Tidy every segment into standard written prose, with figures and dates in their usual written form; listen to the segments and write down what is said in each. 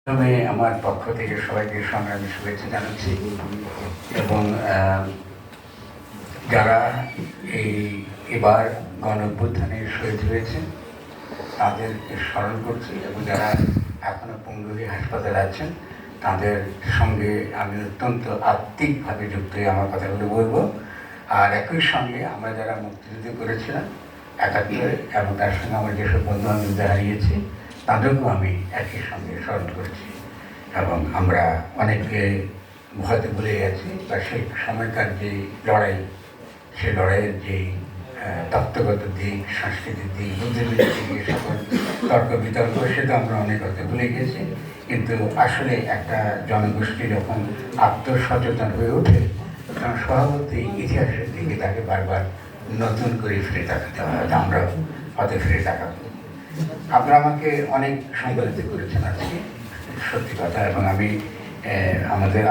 প্রথমে আমার পক্ষ থেকে সবাইকে সংগ্রামী শুভেচ্ছা জানাচ্ছি এবং যারা এবার গণ অভ্যুত্থানে শহীদ হয়েছে তাদেরকে স্মরণ করছি এবং যারা এখনো পঙ্গুলি হাসপাতালে আছেন তাদের সঙ্গে আমি অত্যন্ত আত্মিকভাবে যুক্ত হয়ে আমার কথাগুলো বলবো। আর একই সঙ্গে আমরা যারা মুক্তিযুদ্ধ করেছিলাম একাত্তরে এবং তার সঙ্গে আমার যেসব বন্ধু বান্ধবদের হারিয়েছি তাদেরকেও আমি একই সঙ্গে স্মরণ করছি এবং আমরা অনেকে হয়তো ভুলে গেছি বা সেই সময়কার যে লড়াই সে লড়াইয়ের যে তত্ত্বগত দিক, সাংস্কৃতিক দিক, বুদ্ধিবৃত্তিক দিক, সকল তর্ক বিতর্ক সেটা আমরা অনেক হয়তো ভুলে গেছি। কিন্তু আসলে একটা জনগোষ্ঠী যখন আত্মসচেতন হয়ে ওঠে তখন স্বভাবতই ইতিহাসের দিকে তাকে বারবার নতুন করে ফিরে তাকাতে হয়, আমরা হয়তো ফিরে তাকাবো। আপনারা আমাকে অনেক সংগঠিত করেছেন আজকে, সত্যি কথা। এবং আমি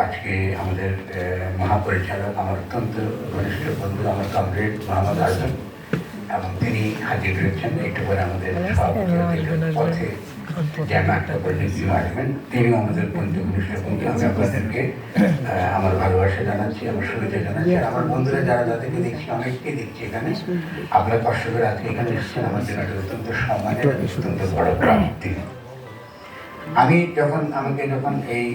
আজকে আমাদের মহাপরিচালক, আমার অত্যন্ত ঘনিষ্ঠ বন্ধু, আমার কমরেড মোহাম্মদ আজম, এবং তিনি হাজির রয়েছেন একটু পরে আমাদের পথে যেন একটা পরিণতি আসবেন, তিনিও আমাদের বন্ধু, ঘনিষ্ঠ বন্ধু। আমি আপনাদেরকে আমার ভালোবাসা জানাচ্ছি, আমার শুভেচ্ছা জানাচ্ছি। আর আমার বন্ধুরা যারা যাদেরকে দেখছি, অনেককে দেখছি এখানে, আপনারা কষ্ট করে আজকে এখানে এসেছেন, আমার জন্য একটা অত্যন্ত সম্মানের, অত্যন্ত বড় প্রাপ্তি। আমি আমাকে যখন এই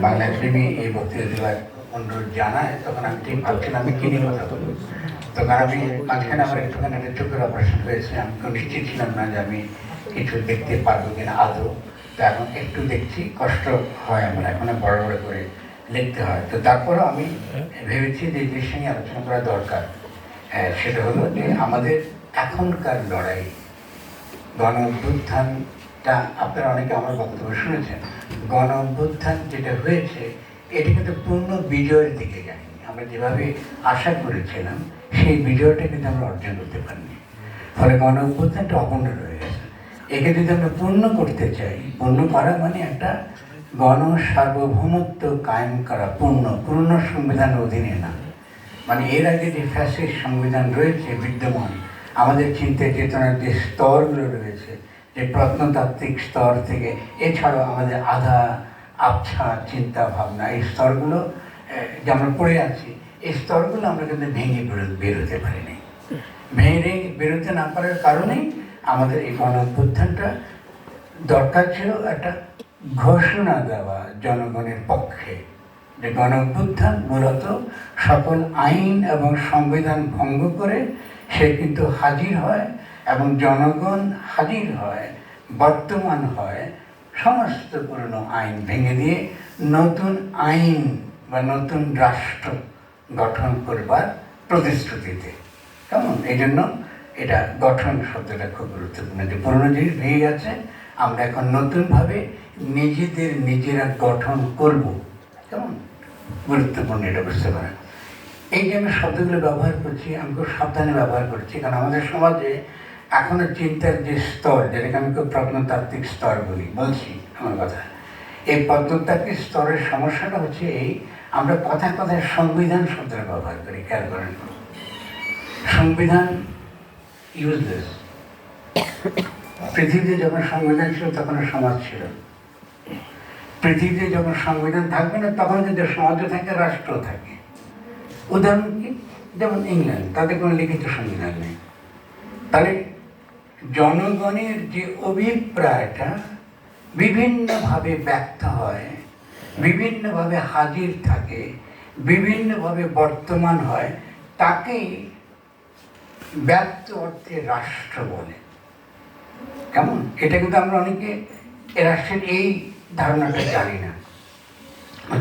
বাংলা একাডেমি এই বক্তৃতা দেওয়ার অনুরোধ জানায় তখন আমি ঠিক ভাবছিলাম আমি কি নিয়ে কথা বলবো। তখন আমি মাঝখানে আমার একটুখানি একটা চোখের অপারেশন হয়েছে, আমি তো নিশ্চিত ছিলাম না যে আমি কিছু দেখতে পারবো কিনা আদৌ। তো এখন একটু দেখছি, কষ্ট হয়, আমার এখন বড় বড় করে লিখতে হয়। তো তারপরেও আমি ভেবেছি যে জিনিসটা নিয়ে আলোচনা করা দরকার। সেটা হলো যে আমাদের এখনকার লড়াই, গণ অভ্যুত্থানটা আপনারা অনেকে আমার বক্তব্য শুনেছেন। গণ অভ্যুত্থান যেটা হয়েছে এটা কিন্তু পূর্ণ বিজয়ের দিকে যায়নি। আমরা যেভাবে আশা করেছিলাম সেই বিজয়টা কিন্তু আমরা অর্জন করতে পারিনি। ফলে গণ অভ্যুত্থানটা অপূর্ণ রয়ে গেছে। একে যদি আমরা পূর্ণ করতে চাই, পূর্ণ করা মানে একটা গণ সার্বভৌমত্ব কায়েম করা, পূর্ণ সংবিধানের অধীনে না। মানে এর আগে যে ফ্যাসিস্ট সংবিধান রয়েছে বিদ্যমান, আমাদের চিন্তা চেতনার যে স্তরগুলো রয়েছে, যে প্রত্নতাত্ত্বিক স্তর থেকে এছাড়াও আমাদের আধা আবছা চিন্তা ভাবনা, এই স্তরগুলো যে আমরা পড়ে আছি, এই স্তরগুলো আমরা কিন্তু ভেঙে বেরোতে পারিনি। ভেঙে বেরোতে না পারার কারণেই আমাদের এই গণ অভ্যুত্থানটা দরকার ছিল একটা ঘোষণা দেওয়া জনগণের পক্ষে যে গণ অভ্যুত্থান মূলত সকল আইন এবং সংবিধান ভঙ্গ করে সে কিন্তু হাজির হয় এবং জনগণ হাজির হয়, বর্তমান হয় সমস্ত পুরনো আইন ভেঙে দিয়ে নতুন আইন বা নতুন রাষ্ট্র গঠন করবার প্রতিশ্রুতিতে। কেমন এই জন্য এটা গঠন শব্দটা খুব গুরুত্বপূর্ণ, যে পুরনো জিনিস ভেঙে গেছে, আমরা এখন নতুনভাবে নিজেরা গঠন করব। কেমন গুরুত্বপূর্ণ এটা বুঝতে পারেন। এই যে আমি শব্দগুলো ব্যবহার করছি, আমি খুব সাবধানে ব্যবহার করছি, কারণ আমাদের সমাজে এখনো চিন্তার যে স্তর, যেটাকে আমি খুব প্রত্নতাত্ত্বিক স্তর বলছি আমার কথা, এই প্রত্নতাত্ত্বিক স্তরের সমস্যাটা হচ্ছে এই, আমরা কথায় কথায় সংবিধান শব্দটা ব্যবহার করি। খেয়াল করেন, সংবিধান ইউজলেস। পৃথিবীতে যখন সংবিধান ছিল তখন সমাজ ছিল। পৃথিবীতে যখন সংবিধান থাকবে না তখন কিন্তু সমাজও থাকে, রাষ্ট্র থাকে। উদাহরণ কি, যেমন ইংল্যান্ড, তাদের কোনো লিখিত সংবিধান নেই। তাহলে জনগণের যে অভিপ্রায়টা বিভিন্নভাবে ব্যক্ত হয়, বিভিন্নভাবে হাজির থাকে, বিভিন্নভাবে বর্তমান হয়, তাকেই ব্যক্ত অর্থে রাষ্ট্র বলে। কেমন এটা কিন্তু আমরা অনেকে রাষ্ট্রের এই ধারণাটা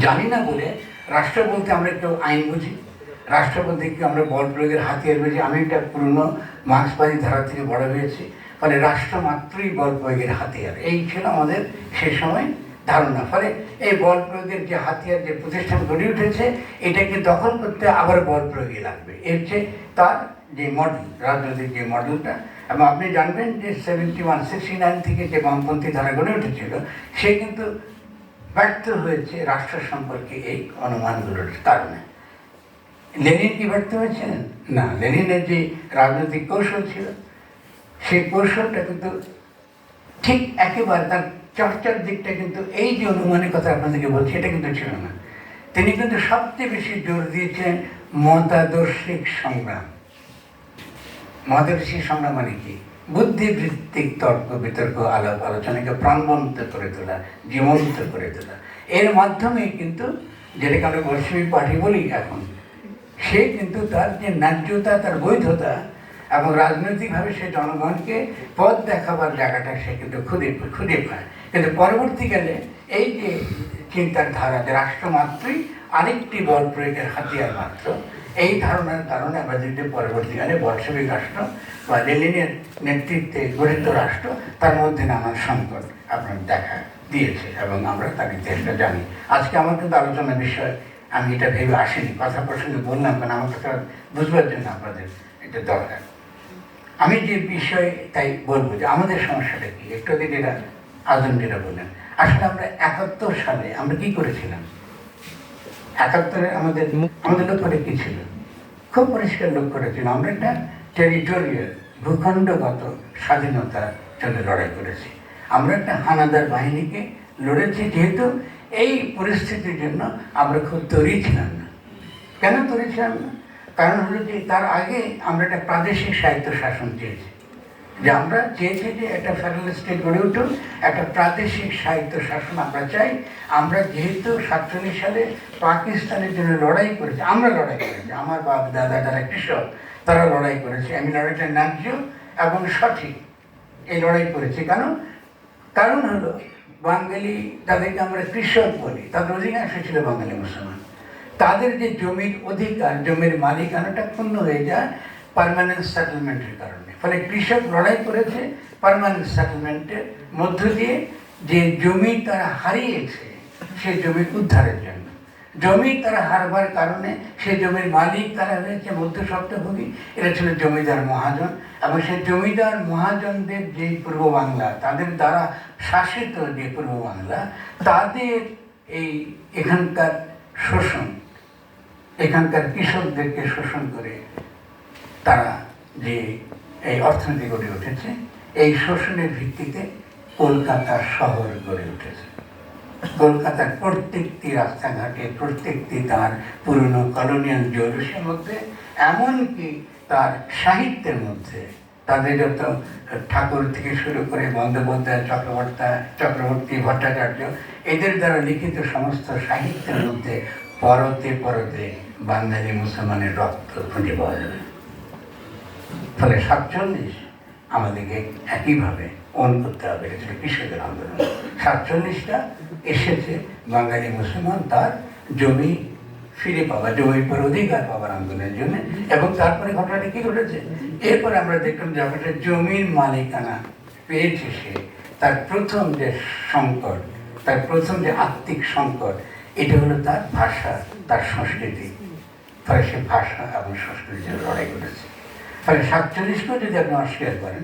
জানি না বলে রাষ্ট্র বলতে আমরা একটু আইন বুঝি, রাষ্ট্র বলতে একটু আমরা বল প্রয়োগের হাতিয়ার বুঝি। আমি একটা পুরনো মার্ক্সবাদী ধারা থেকে বড় হয়েছি, ফলে রাষ্ট্র মাত্রই বল প্রয়োগের হাতিয়ার, এই ছিল আমাদের সে সময় ধারণা। ফলে এই বল প্রয়োগের যে হাতিয়ার, যে প্রতিষ্ঠান গড়ে উঠেছে, এটাকে দখল করতে আবার বল প্রয়োগই লাগবে। এর চেয়ে তার যে মডেল, রাজনৈতিক যে মডেলটা, এবং আপনি জানবেন যে 69 থেকে যে বামপন্থী ধারা গড়ে উঠেছিল সে কিন্তু ব্যর্থ হয়েছে রাষ্ট্র সম্পর্কে এই অনুমানগুলোর কারণে। লেনিন কি ব্যর্থ হয়েছিলেন? না, লেনিনের যে রাজনৈতিক কৌশল ছিল সেই কৌশলটা কিন্তু ঠিক একেবারে তার চর্চার দিকটা কিন্তু এই যে অনুমানের কথা আপনাদেরকে বলছি এটা কিন্তু ছিল না। তিনি কিন্তু সবচেয়ে বেশি জোর দিয়েছেন মতাদর্শিক সংগ্রাম। মতাদর্শিক সংগ্রাম মানে কি? বুদ্ধিভিত্তিক তর্ক বিতর্ক আলাপ আলোচনাকে প্রাণবন্ত করে তোলা, জীবন্ত করে তোলা। এর মাধ্যমে কিন্তু যেটাকে আমরা বৈশ্বিক পার্টি বলি এখন, সে কিন্তু তার যে ন্যায্যতা, তার বৈধতা এবং রাজনৈতিকভাবে সে জনগণকে পথ দেখাবার জায়গাটা সে কিন্তু খুঁজে পায়। কিন্তু পরবর্তীকালে এই যে চিন্তার ধারা যে রাষ্ট্রমাত্রই আরেকটি বল প্রয়োগের হাতিয়ার মাত্র, এই ধারণার কারণে আমাদের যে পরবর্তীকালে বলশেভিক রাষ্ট্র বা লেনিনের নেতৃত্বে গঠিত রাষ্ট্র, তার মধ্যে নানান সংকট আপনার দেখা দিয়েছে এবং আমরা তার ইতিহাসটা জানি। আজকে আমার কিন্তু আলোচনার বিষয় আমি এটা ভেবে আসিনি, কথা প্রসঙ্গে বললাম কারণ আমার কথা বুঝবার জন্য আপনাদের এটা দরকার। আমি যে বিষয় তাই বলবো যে আমাদের সমস্যাটা কি, একটু আগে যেটা আজম যেটা বললেন, আসলে আমরা 71 সালে আমরা কি করেছিলাম? 71-এ আমাদের লক্ষ্যটা কি ছিল? খুব পরিষ্কার লক্ষ্য করেছিল, আমরা একটা টেরিটোরিয়াল ভূখণ্ডগত স্বাধীনতার জন্য লড়াই করেছি। আমরা একটা হানাদার বাহিনীকে লড়েছি, যেহেতু এই পরিস্থিতির জন্য আমরা খুব তৈরি ছিলাম না। কেন তৈরি ছিলাম না? কারণ হলো যে তার আগে আমরা একটা প্রাদেশিক স্বায়ত্ত শাসন চেয়েছি, যে আমরা চেয়েছি যে একটা ফেডারেল স্টেট গড়ে উঠুক, একটা প্রাদেশিক স্বায়ত্ত শাসন আমরা চাই। আমরা যেহেতু 47 সালে পাকিস্তানের জন্য লড়াই করেছি, আমরা লড়াই করেছি, আমার বাপ দাদা যারা কৃষক তারা লড়াই করেছে, আমি লড়াইটা ন্যায্য এবং সঠিক এই লড়াই করেছি। কারণ হলো বাঙালি, তাদেরকে আমরা কৃষক বলি, তাদের অধিকাংশ ছিল বাঙালি মুসলমান। তাদের যে জমির অধিকার, জমির মালিকানাটা ক্ষুণ্ণ হয়ে যায় পার্মানেন্ট সেটেলমেন্টের কারণে। ফলে কৃষক লড়াই করেছে পার্মানেন্ট সেটেলমেন্টের মধ্য দিয়ে, যে জমি তারা হারিয়েছে সেই জমি উদ্ধারের জন্য। জমি তারা হারবার কারণে সেই জমির মালিক তারা হয়েছে মধ্যস্বত্বভোগী, এরা ছিল জমিদার মহাজন। এবং সেই জমিদার মহাজনদের যে পূর্ব বাংলা, তাদের দ্বারা শাসিত যে পূর্ব বাংলা, তাদের এখানকার শোষণ, এখানকার কৃষকদেরকে শোষণ করে তারা যে এই অর্থনীতি গড়ে উঠেছে, এই শোষণের ভিত্তিতে কলকাতা শহর গড়ে উঠেছে। কলকাতার প্রত্যেকটি রাস্তাঘাটে, প্রত্যেকটি তার পুরনো কলোনিয়াল জৌলুসের মধ্যে, এমনকি তার সাহিত্যের মধ্যে, তাদের যত ঠাকুর থেকে শুরু করে বন্দ্যোপাধ্যায়, চক্রবর্তী, ভট্টাচার্য, এদের দ্বারা লিখিত সমস্ত সাহিত্যের মধ্যে পরতে পরতে বাঙালি মুসলমানের রক্ত খুঁজে পাওয়া যাবে। ফলে 47 আমাদেরকে একইভাবে অন করতে হবে, এটা ছিল কৃষকের আন্দোলন। 47টা এসেছে বাঙালি মুসলমান তার জমি ফিরে পাওয়া, জমির পর অধিকার পাওয়ার আন্দোলনের জন্য। এবং তারপরে ঘটনাটা কি ঘটেছে, এরপরে আমরা দেখলাম যে একটা জমির মালিকানা পেয়েছে সে, তার প্রথম যে সংকট, তার প্রথম যে আত্মিক সংকট, এটা হলো তার ভাষা, তার সংস্কৃতি। ফলে সে ভাষা এবং সংস্কৃতির জন্য লড়াই করেছে। ফলে 47কেও যদি আপনি অস্বীকার করেন,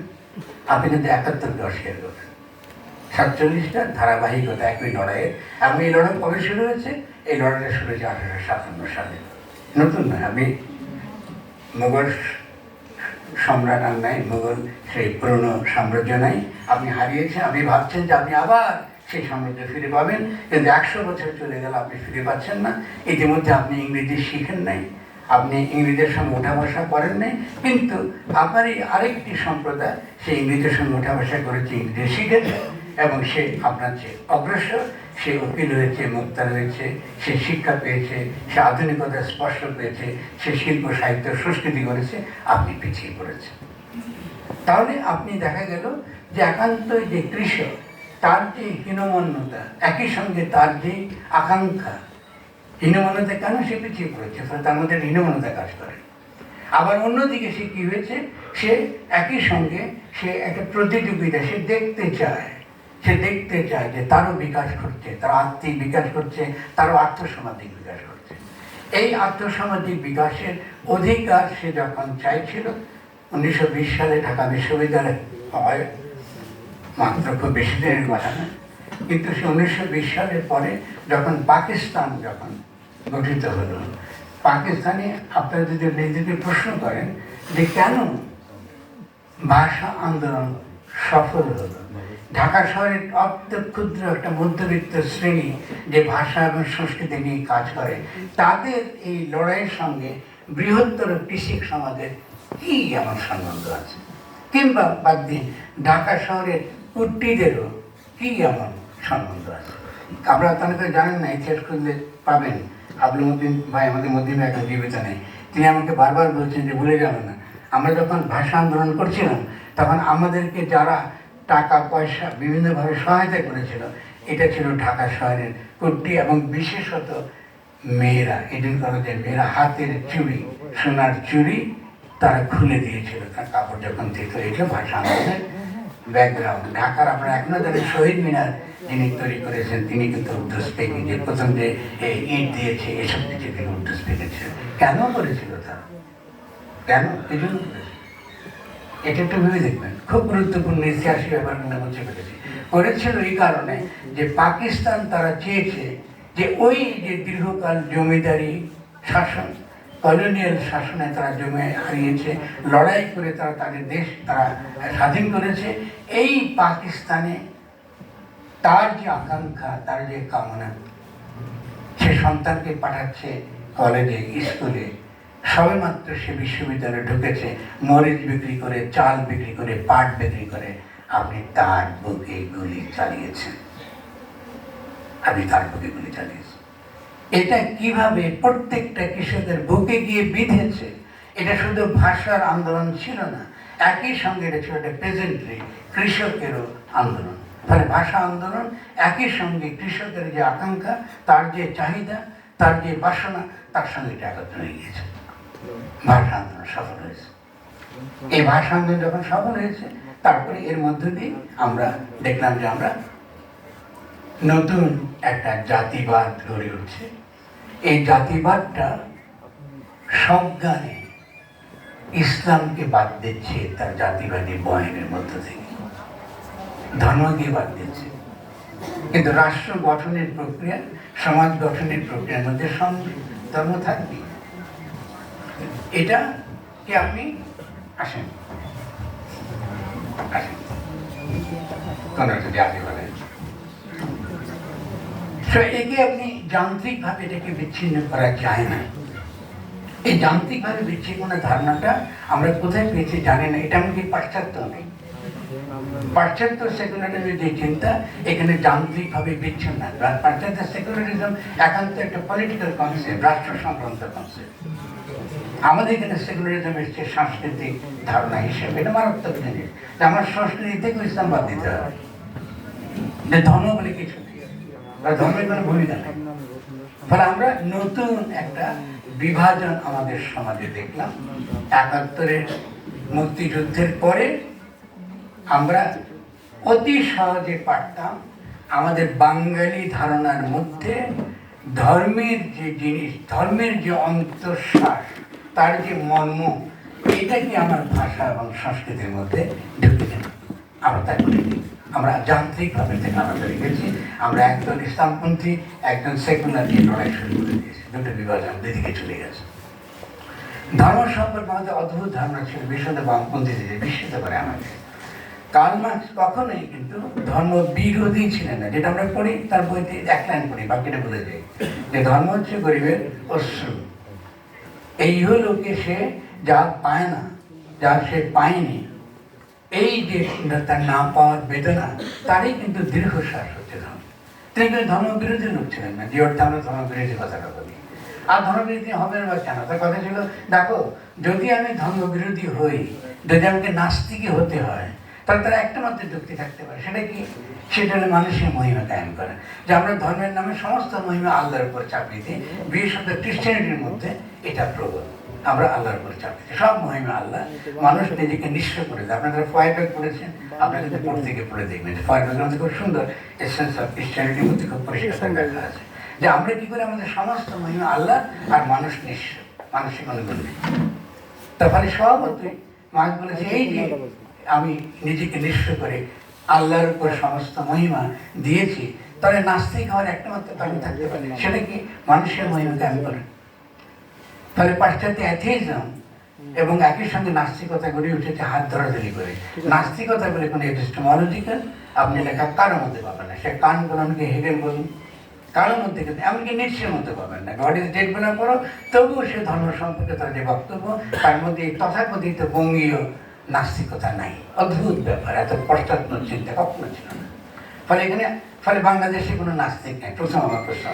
আপনি কিন্তু 71কে অস্বীকার করবেন। 47টা ধারাবাহিকতা একই লড়াইয়ের। এবং এই লড়াই কবে শুরু হয়েছে? এই লড়াইটা শুরু হয়েছে 1857 সালে। নতুন নয়, আমি মুঘল সম্রাট আর নাই, মুঘল সেই পুরনো সাম্রাজ্য নাই, আপনি হারিয়েছেন। আপনি ভাবছেন যে আপনি আবার সেই সাম্রাজ্য ফিরে পাবেন, কিন্তু 100 বছর চলে গেল, আপনি ফিরে পাচ্ছেন না। ইতিমধ্যে আপনি ইংরেজি শিখেন নাই, আপনি ইংরেজের সঙ্গে ওঠা বসা করেন নাই, কিন্তু আপনারই আরেকটি সম্প্রদায় সে ইংরেজের সঙ্গে ওঠা বসা করেছে, ইংরেজি শিখেছে এবং সে আপনার চেয়ে অগ্রসর, সে উকিল হয়েছে, মুক্তার হয়েছে, সে শিক্ষা পেয়েছে, সে আধুনিকতার স্পর্শ পেয়েছে, সে শিল্প সাহিত্য সংস্কৃতি করেছে, আপনি পিছিয়ে পড়েছেন। তাহলে আপনি দেখা গেল যে একান্ত যে কৃষক, তার যে হীনমন্যতা, একই সঙ্গে তার যে আকাঙ্ক্ষা, হীনমন্যতা কেন সে পিছিয়ে পড়েছে, ফলে তার মধ্যে হীনমন্যতা কাজ করে। আবার অন্যদিকে সে কী হয়েছে, সে একই সঙ্গে সে একটা প্রতিযোগিতা, সে দেখতে চায় যে তারও বিকাশ ঘটছে, তার আত্মিক বিকাশ ঘটছে, তারও আর্থসামাজিক বিকাশ ঘটছে। এই আর্থসামাজিক বিকাশের অধিকার সে যখন চাইছিল, 1920 সালে ঢাকা বিশ্ববিদ্যালয় হয়, মাত্র খুব বেশি দিনের কথা না, কিন্তু সে 1920 সালের পরে যখন পাকিস্তান গঠিত হলো, পাকিস্তানে আপনারা যদি নিজেকে প্রশ্ন করেন যে কেন ভাষা আন্দোলন সফল হলো, ঢাকা শহরের অত্যন্ত ক্ষুদ্র একটা মধ্যবিত্ত শ্রেণী যে ভাষা এবং সংস্কৃতি নিয়ে কাজ করে, তাদের এই লড়াইয়ের সঙ্গে বৃহত্তর কৃষি সমাজের কি এমন সম্বন্ধ আছে? কিংবা বাদ দিন ঢাকা শহরের কুট্টিদেরও কি এমন সম্বন্ধ আছে? আপনারা তাহলে জানেন না, ইতিহাস খুঁজলে পাবেন। আব্দুল মতিন ভাই আমাদের মধ্যে এখন জীবিত নেই, তিনি আমাকে বারবার বলছেন যে ভুলে যাবেন না, আমরা যখন ভাষা আন্দোলন করছিলাম তখন আমাদেরকে যারা টাকা পয়সা বিভিন্নভাবে সহায়তা করেছিল, এটা ছিল ঢাকা শহরের কুট্টি এবং বিশেষত মেয়েরা। এদিন কলেজের মেয়েরা হাতের চুড়ি, সোনার চুড়ি তারা খুলে দিয়েছিল তার কাপড় যখন দিত। এটা ভাষা আন্দোলনের ব্যাকগ্রাউন্ড। ঢাকার আপনারা এখনো যাদের শহীদ মিনার যিনি তৈরি করেছেন, তিনি কিন্তু উর্দু স্পিকিং, যে প্রথম যে ইট দিয়েছে এসব কিছু তিনি উর্দু স্পিকিং ছিল। কেন করেছিল তারা? কেন? এই জন্য করেছিল। এটা একটু ভেবে দেখবেন, খুব গুরুত্বপূর্ণ ইতিহাসী ব্যাপার বুঝতে পেরেছি। করেছিল এই কারণে যে পাকিস্তান তারা চেয়েছে যে ওই যে দীর্ঘকাল জমিদারি শাসন, কলোনিয়াল শাসনে তারা জমে হারিয়েছে, লড়াই করে তারা তাদের দেশ তারা স্বাধীন করেছে। এই পাকিস্তানে তার যে আকাঙ্ক্ষা, তার যে কামনা, সে সন্তানকে পাঠাচ্ছে কলেজে, স্কুলে, সবেমাত্র সে বিশ্ববিদ্যালয়ে ঢুকেছে, মরিচ বিক্রি করে, চাল বিক্রি করে, পাট বিক্রি করে আপনি তার বুকে গুলি চালিয়েছেন। আপনি তার বুকে গুলি চালিয়েছেন। এটা কিভাবে প্রত্যেকটা কৃষকের বুকে গিয়ে বিঁধেছে। এটা শুধু ভাষার আন্দোলন ছিল না, একই সঙ্গে এটা ছিল একটা পেজেন্ট্রি, কৃষকেরও আন্দোলন। ফলে ভাষা আন্দোলন একই সঙ্গে কৃষকের যে আকাঙ্ক্ষা, তার যে চাহিদা, তার যে বাসনা, তার সঙ্গে এটা একত্র হয়ে গিয়েছে। ভাষা আন্দোলন সফল হয়েছে। এই ভাষা আন্দোলন যখন সফল হয়েছে, তারপরে এর মধ্য দিয়ে আমরা দেখলাম যে আমরা নতুন একটা জাতিবাদ গড়ে উঠছে। এই জাতিবাদটা সজ্ঞানে ইসলামকে বাদ দিচ্ছে তার জাতিবাদী বয়ানের মধ্য থেকে, ধর্মকে বাদ দিচ্ছে। কিন্তু রাষ্ট্র গঠনের প্রক্রিয়া, সমাজ গঠনের প্রক্রিয়ার মধ্যে ধর্ম থাকবে। এটা কি আপনি আসেন আসেন কোন একটা জাতি বলেন, একে আপনি যান্ত্রিকভাবে এটাকে বিচ্ছিন্ন করা যায় না। এই যান্ত্রিকভাবে বিচ্ছিন্ন ধারণাটা আমরা কোথায় পেয়েছি জানি না। এটা এমনকি পাশ্চাত্য নেই। পাশ্চাত্য সেকুলারিজমের যে চিন্তা, এখানে যান্ত্রিকভাবে বিচ্ছিন্ন। পাশ্চাত্য সেকুলারিজম একান্ত একটা পলিটিক্যাল কনসেপ্ট, রাষ্ট্র সংক্রান্ত কনসেপ্ট। আমাদের এখানে সেকুলারিজম এসছে সাংস্কৃতিক ধারণা হিসেবে। এটা মারাত্মক জিনিস যে আমার সংস্কৃতি থেকে ইসলাম বাদ দিতে হবে, যে ধর্ম বলে কিছু নেই, বা ধর্মের কোনো ভূমিকা নেই। ফলে আমরা নতুন একটা বিভাজন আমাদের সমাজে দেখলাম। ৭১-এর মুক্তিযুদ্ধের পরে আমরা অতি সহজে পারতাম আমাদের বাঙালি ধারণার মধ্যে ধর্মের যে জিনিস, ধর্মের যে অন্তঃশ্বাস, তার যে মর্ম, এটাকে আমার ভাষা এবং সংস্কৃতির মধ্যে ঢুকে দেব। আমরা তাই করিনি। আমরা যান্ত্রিকভাবে থেকে আলাদা রেখেছি। আমরা একজন ইসলামপন্থী, একজন সেকুলার নিয়ে লড়াই শুরু করে দিয়েছি। দুটো বিভাজন দুদিকে চলে গেছে। ধর্ম সম্পর্কে আমাদের অদ্ভুত ধারণা ছিল, বিশেষত বামপন্থীদের বিস্মিত করে আমাকে। কার্ল মার্কস কখনোই কিন্তু ধর্ম বিরোধী ছিলেন না। যেটা আমরা পড়ি তার বইতে এক লাইন পড়ি, বাকিটা বলে যাই যে ধর্ম হচ্ছে গরিবের অশ্রু। এই লোকে সে যা পায় না, যা সে পায়নি, এই যে তার না পাওয়ার বেদনা, তারই কিন্তু দীর্ঘশ্বাস হচ্ছে ধর্ম। তিনি কিন্তু ধর্ম বিরোধী লোক ছিলেন না, যে অর্থে আমরা ধর্ম বিরোধী কথাটা বলি। আর ধর্ম বিরোধী হবেন বা কেন? তার কথা ছিল, দেখো যদি আমি ধর্ম বিরোধী হই, যদি আমাকে নাস্তিকই হতে হয়, তাহলে তারা একটা মাত্র যুক্তি থাকতে পারে। সেটা কি? সেটা হলে মানুষের মহিমা কায়েম করা। যে আমরা ধর্মের নামে সমস্ত মহিমা আল্লাহর উপর চাপিয়ে দিই। বিশেষত ক্রিশ্চিয়ানিটির মধ্যে এটা প্রবল। আমরা আল্লাহর উপর চাপিয়ে দিই, সব মহিমা আল্লাহ। মানুষ নিজেকে নিঃস্ব করে দেয়। আপনারা ফয়েরব্যাগ পড়েছেন, আপনারা যদি পড়ে থেকে পড়ে দেখবেন ফয়েরব্যাগের মধ্যে খুব সুন্দর এসেন্স অফ ক্রিশ্চিয়ানিটির মধ্যে খুব পরিষ্কার লেখা আছে যে আমরা কি করে আমাদের সমস্ত মহিমা আল্লাহ আর মানুষ নিঃস্ব, মানুষের কোনো গুণ নেই। তারপরে স্বভাবতই মার্ক্স বলেছে, এই যে আমি নিজেকে নিঃস্ব করে আল্লাহর উপর সমস্ত মহিমা দিয়েছি, তাহলে নাস্তিক হওয়ার একটা মাত্র কারণ থাকতে পারে, সেটা কি? মানুষের মহিমা কায়েম করে। ফলে পাশ্চাত্য অ্যাথিজম এবং একই সঙ্গে নাস্তিকতা গড়ে উঠেছে হাত ধরাধরি করে। নাস্তিকতা বলে কোনো এপিস্টেমোলজিক্যাল আপনি লেখা কারোর মধ্যে পাবেন না। সে কান বলুন কি হেগেল বলুন, কারোর মধ্যে কিন্তু এমনকি নিশ্চয়ের মধ্যে পাবেন না। গড ইজ ডেড বলার পরও তবুও সে ধর্ম সম্পর্কে তার যে বক্তব্য, তার মধ্যে এই তথাকথিত বঙ্গীয় নাস্তিকতা নাই। অদ্ভুত ব্যাপার, এত পশ্চাৎপদ চিন্তা কখনো ছিল না। ফলে বাংলাদেশে কোনো নাস্তিক নেই, প্রথম আমার প্রশ্ন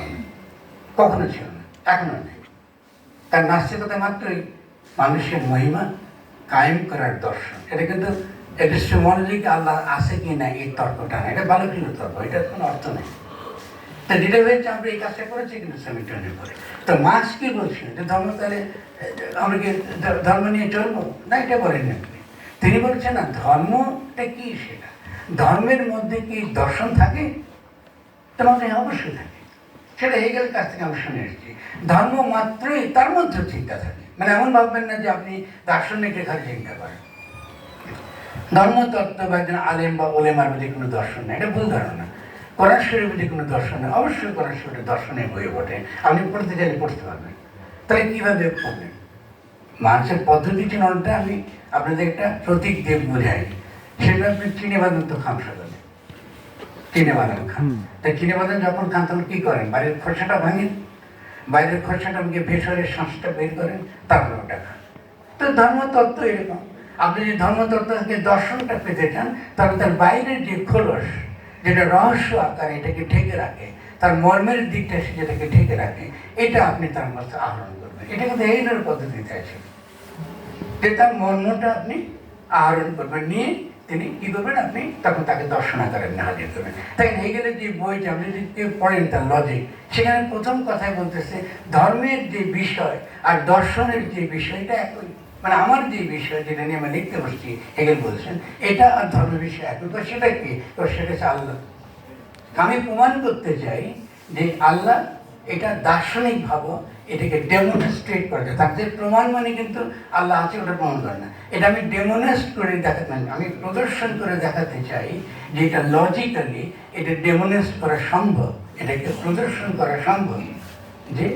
কখনো ছিল না, এখনো নেই। তার নাস্তিকতা মাত্রই মানুষের মহিমা কায়েম করার দর্শন। এটা কিন্তু এপিস্টেমোলজিকে আল্লাহ আছে কি না এই তর্কটা না, এটা বালকীয় তর্ক, এটার কোনো অর্থ নেই। তা যেটা হয়েছে আমরা এই কাজটা করেছি কিন্তু সেমিটনের পরে। তো মার্ক্স কি বলছেন যে ধর্ম তাহলে আমরা কি ধর্ম নিয়ে চলবো না, এটা বলেন না তিনি বলছেন না ধর্মটা কি, সেটা ধর্মের মধ্যে কি দর্শন থাকে, তোমাকে অবশ্যই থাকে। সেটা হেগেলের কাছ থেকে আমি শুনে এসেছি। ধর্ম মাত্রই তার মধ্যে চিন্তা থাকে, মানে এমন ভাববেন না যে আপনি দার্শনিক রেখার চিন্তা করেন। ধর্মতত্ত্ব বা একজন আলেম বা ওলেমার মধ্যে কোনো দর্শন নেই, এটা ভুল ধারণা। কোরআন শরীফের মধ্যে কোনো দর্শন নেই, অবশ্যই কোরআন শরীফের দর্শনের বই বটে, আপনি পড়তে চাইলে পড়তে পারবেন। তাহলে কীভাবে পড়বেন? মার্ক্সের পদ্ধতি ছিল অনেকটা, আমি আপনাদের একটা প্রতীক দিয়ে বোঝাই। সেটা আপনি চিনে বাঁধন তো খান সকালে, চিনে বাঁধন খান। তাই চিনে বাঁধন যখন খান তখন কী করেন? বাইরের খোসাটা ভাঙেন, বাইরের খোসাটা আমাকে ভেতরের শ্বাসটা বের করেন, তারপর ওটা খান। তো ধর্মতত্ত্ব এরকম। আপনি যদি ধর্মতত্ত্ব থেকে দর্শনটা পেতে চান, তাহলে তার বাইরের যে খোলস, যেটা রহস্য আকারে এটাকে ঢেকে রাখে, তার মর্মের দিকটা সে যেটাকে ঢেকে রাখে, এটা আপনি তার মধ্যে আহরণ করবেন। এটা কিন্তু হেগেলের পদ্ধতিতে আছে যে তার মর্মটা আপনি আহরণ করবেন, নিয়ে তিনি কী করবেন, আপনি তখন তাকে দর্শন আকারে হাজির করবেন। তাই হেগেলের যে বইটা আপনি যদি কেউ পড়েন তার লজিক, সেখানে প্রথম কথায় বলতেছে ধর্মের যে বিষয় আর দর্শনের যে বিষয়টা একই। মানে আমার যে বিষয় যেটা নিয়ে আমি লিখতে বসছি, হেগেল বলছেন এটা আর ধর্মের বিষয় একই। তো সেটা কি? তো সেটা হচ্ছে আল্লাহ। আমি প্রমাণ করতে চাই যে আল্লাহ, এটা দার্শনিক ভাব, এটাকে ডেমনস্ট্রেট করে। তাদের প্রমাণ মানে কিন্তু আল্লাহ আছে ওটা প্রমাণ করে না, এটা আমি ডেমনস্ট্রেট করে দেখাতে, আমি প্রদর্শন করে দেখাতে চাই যে এটা লজিক্যালি এটা ডেমনস্ট্রেট করা সম্ভব, এটাকে প্রদর্শন করা সম্ভব যে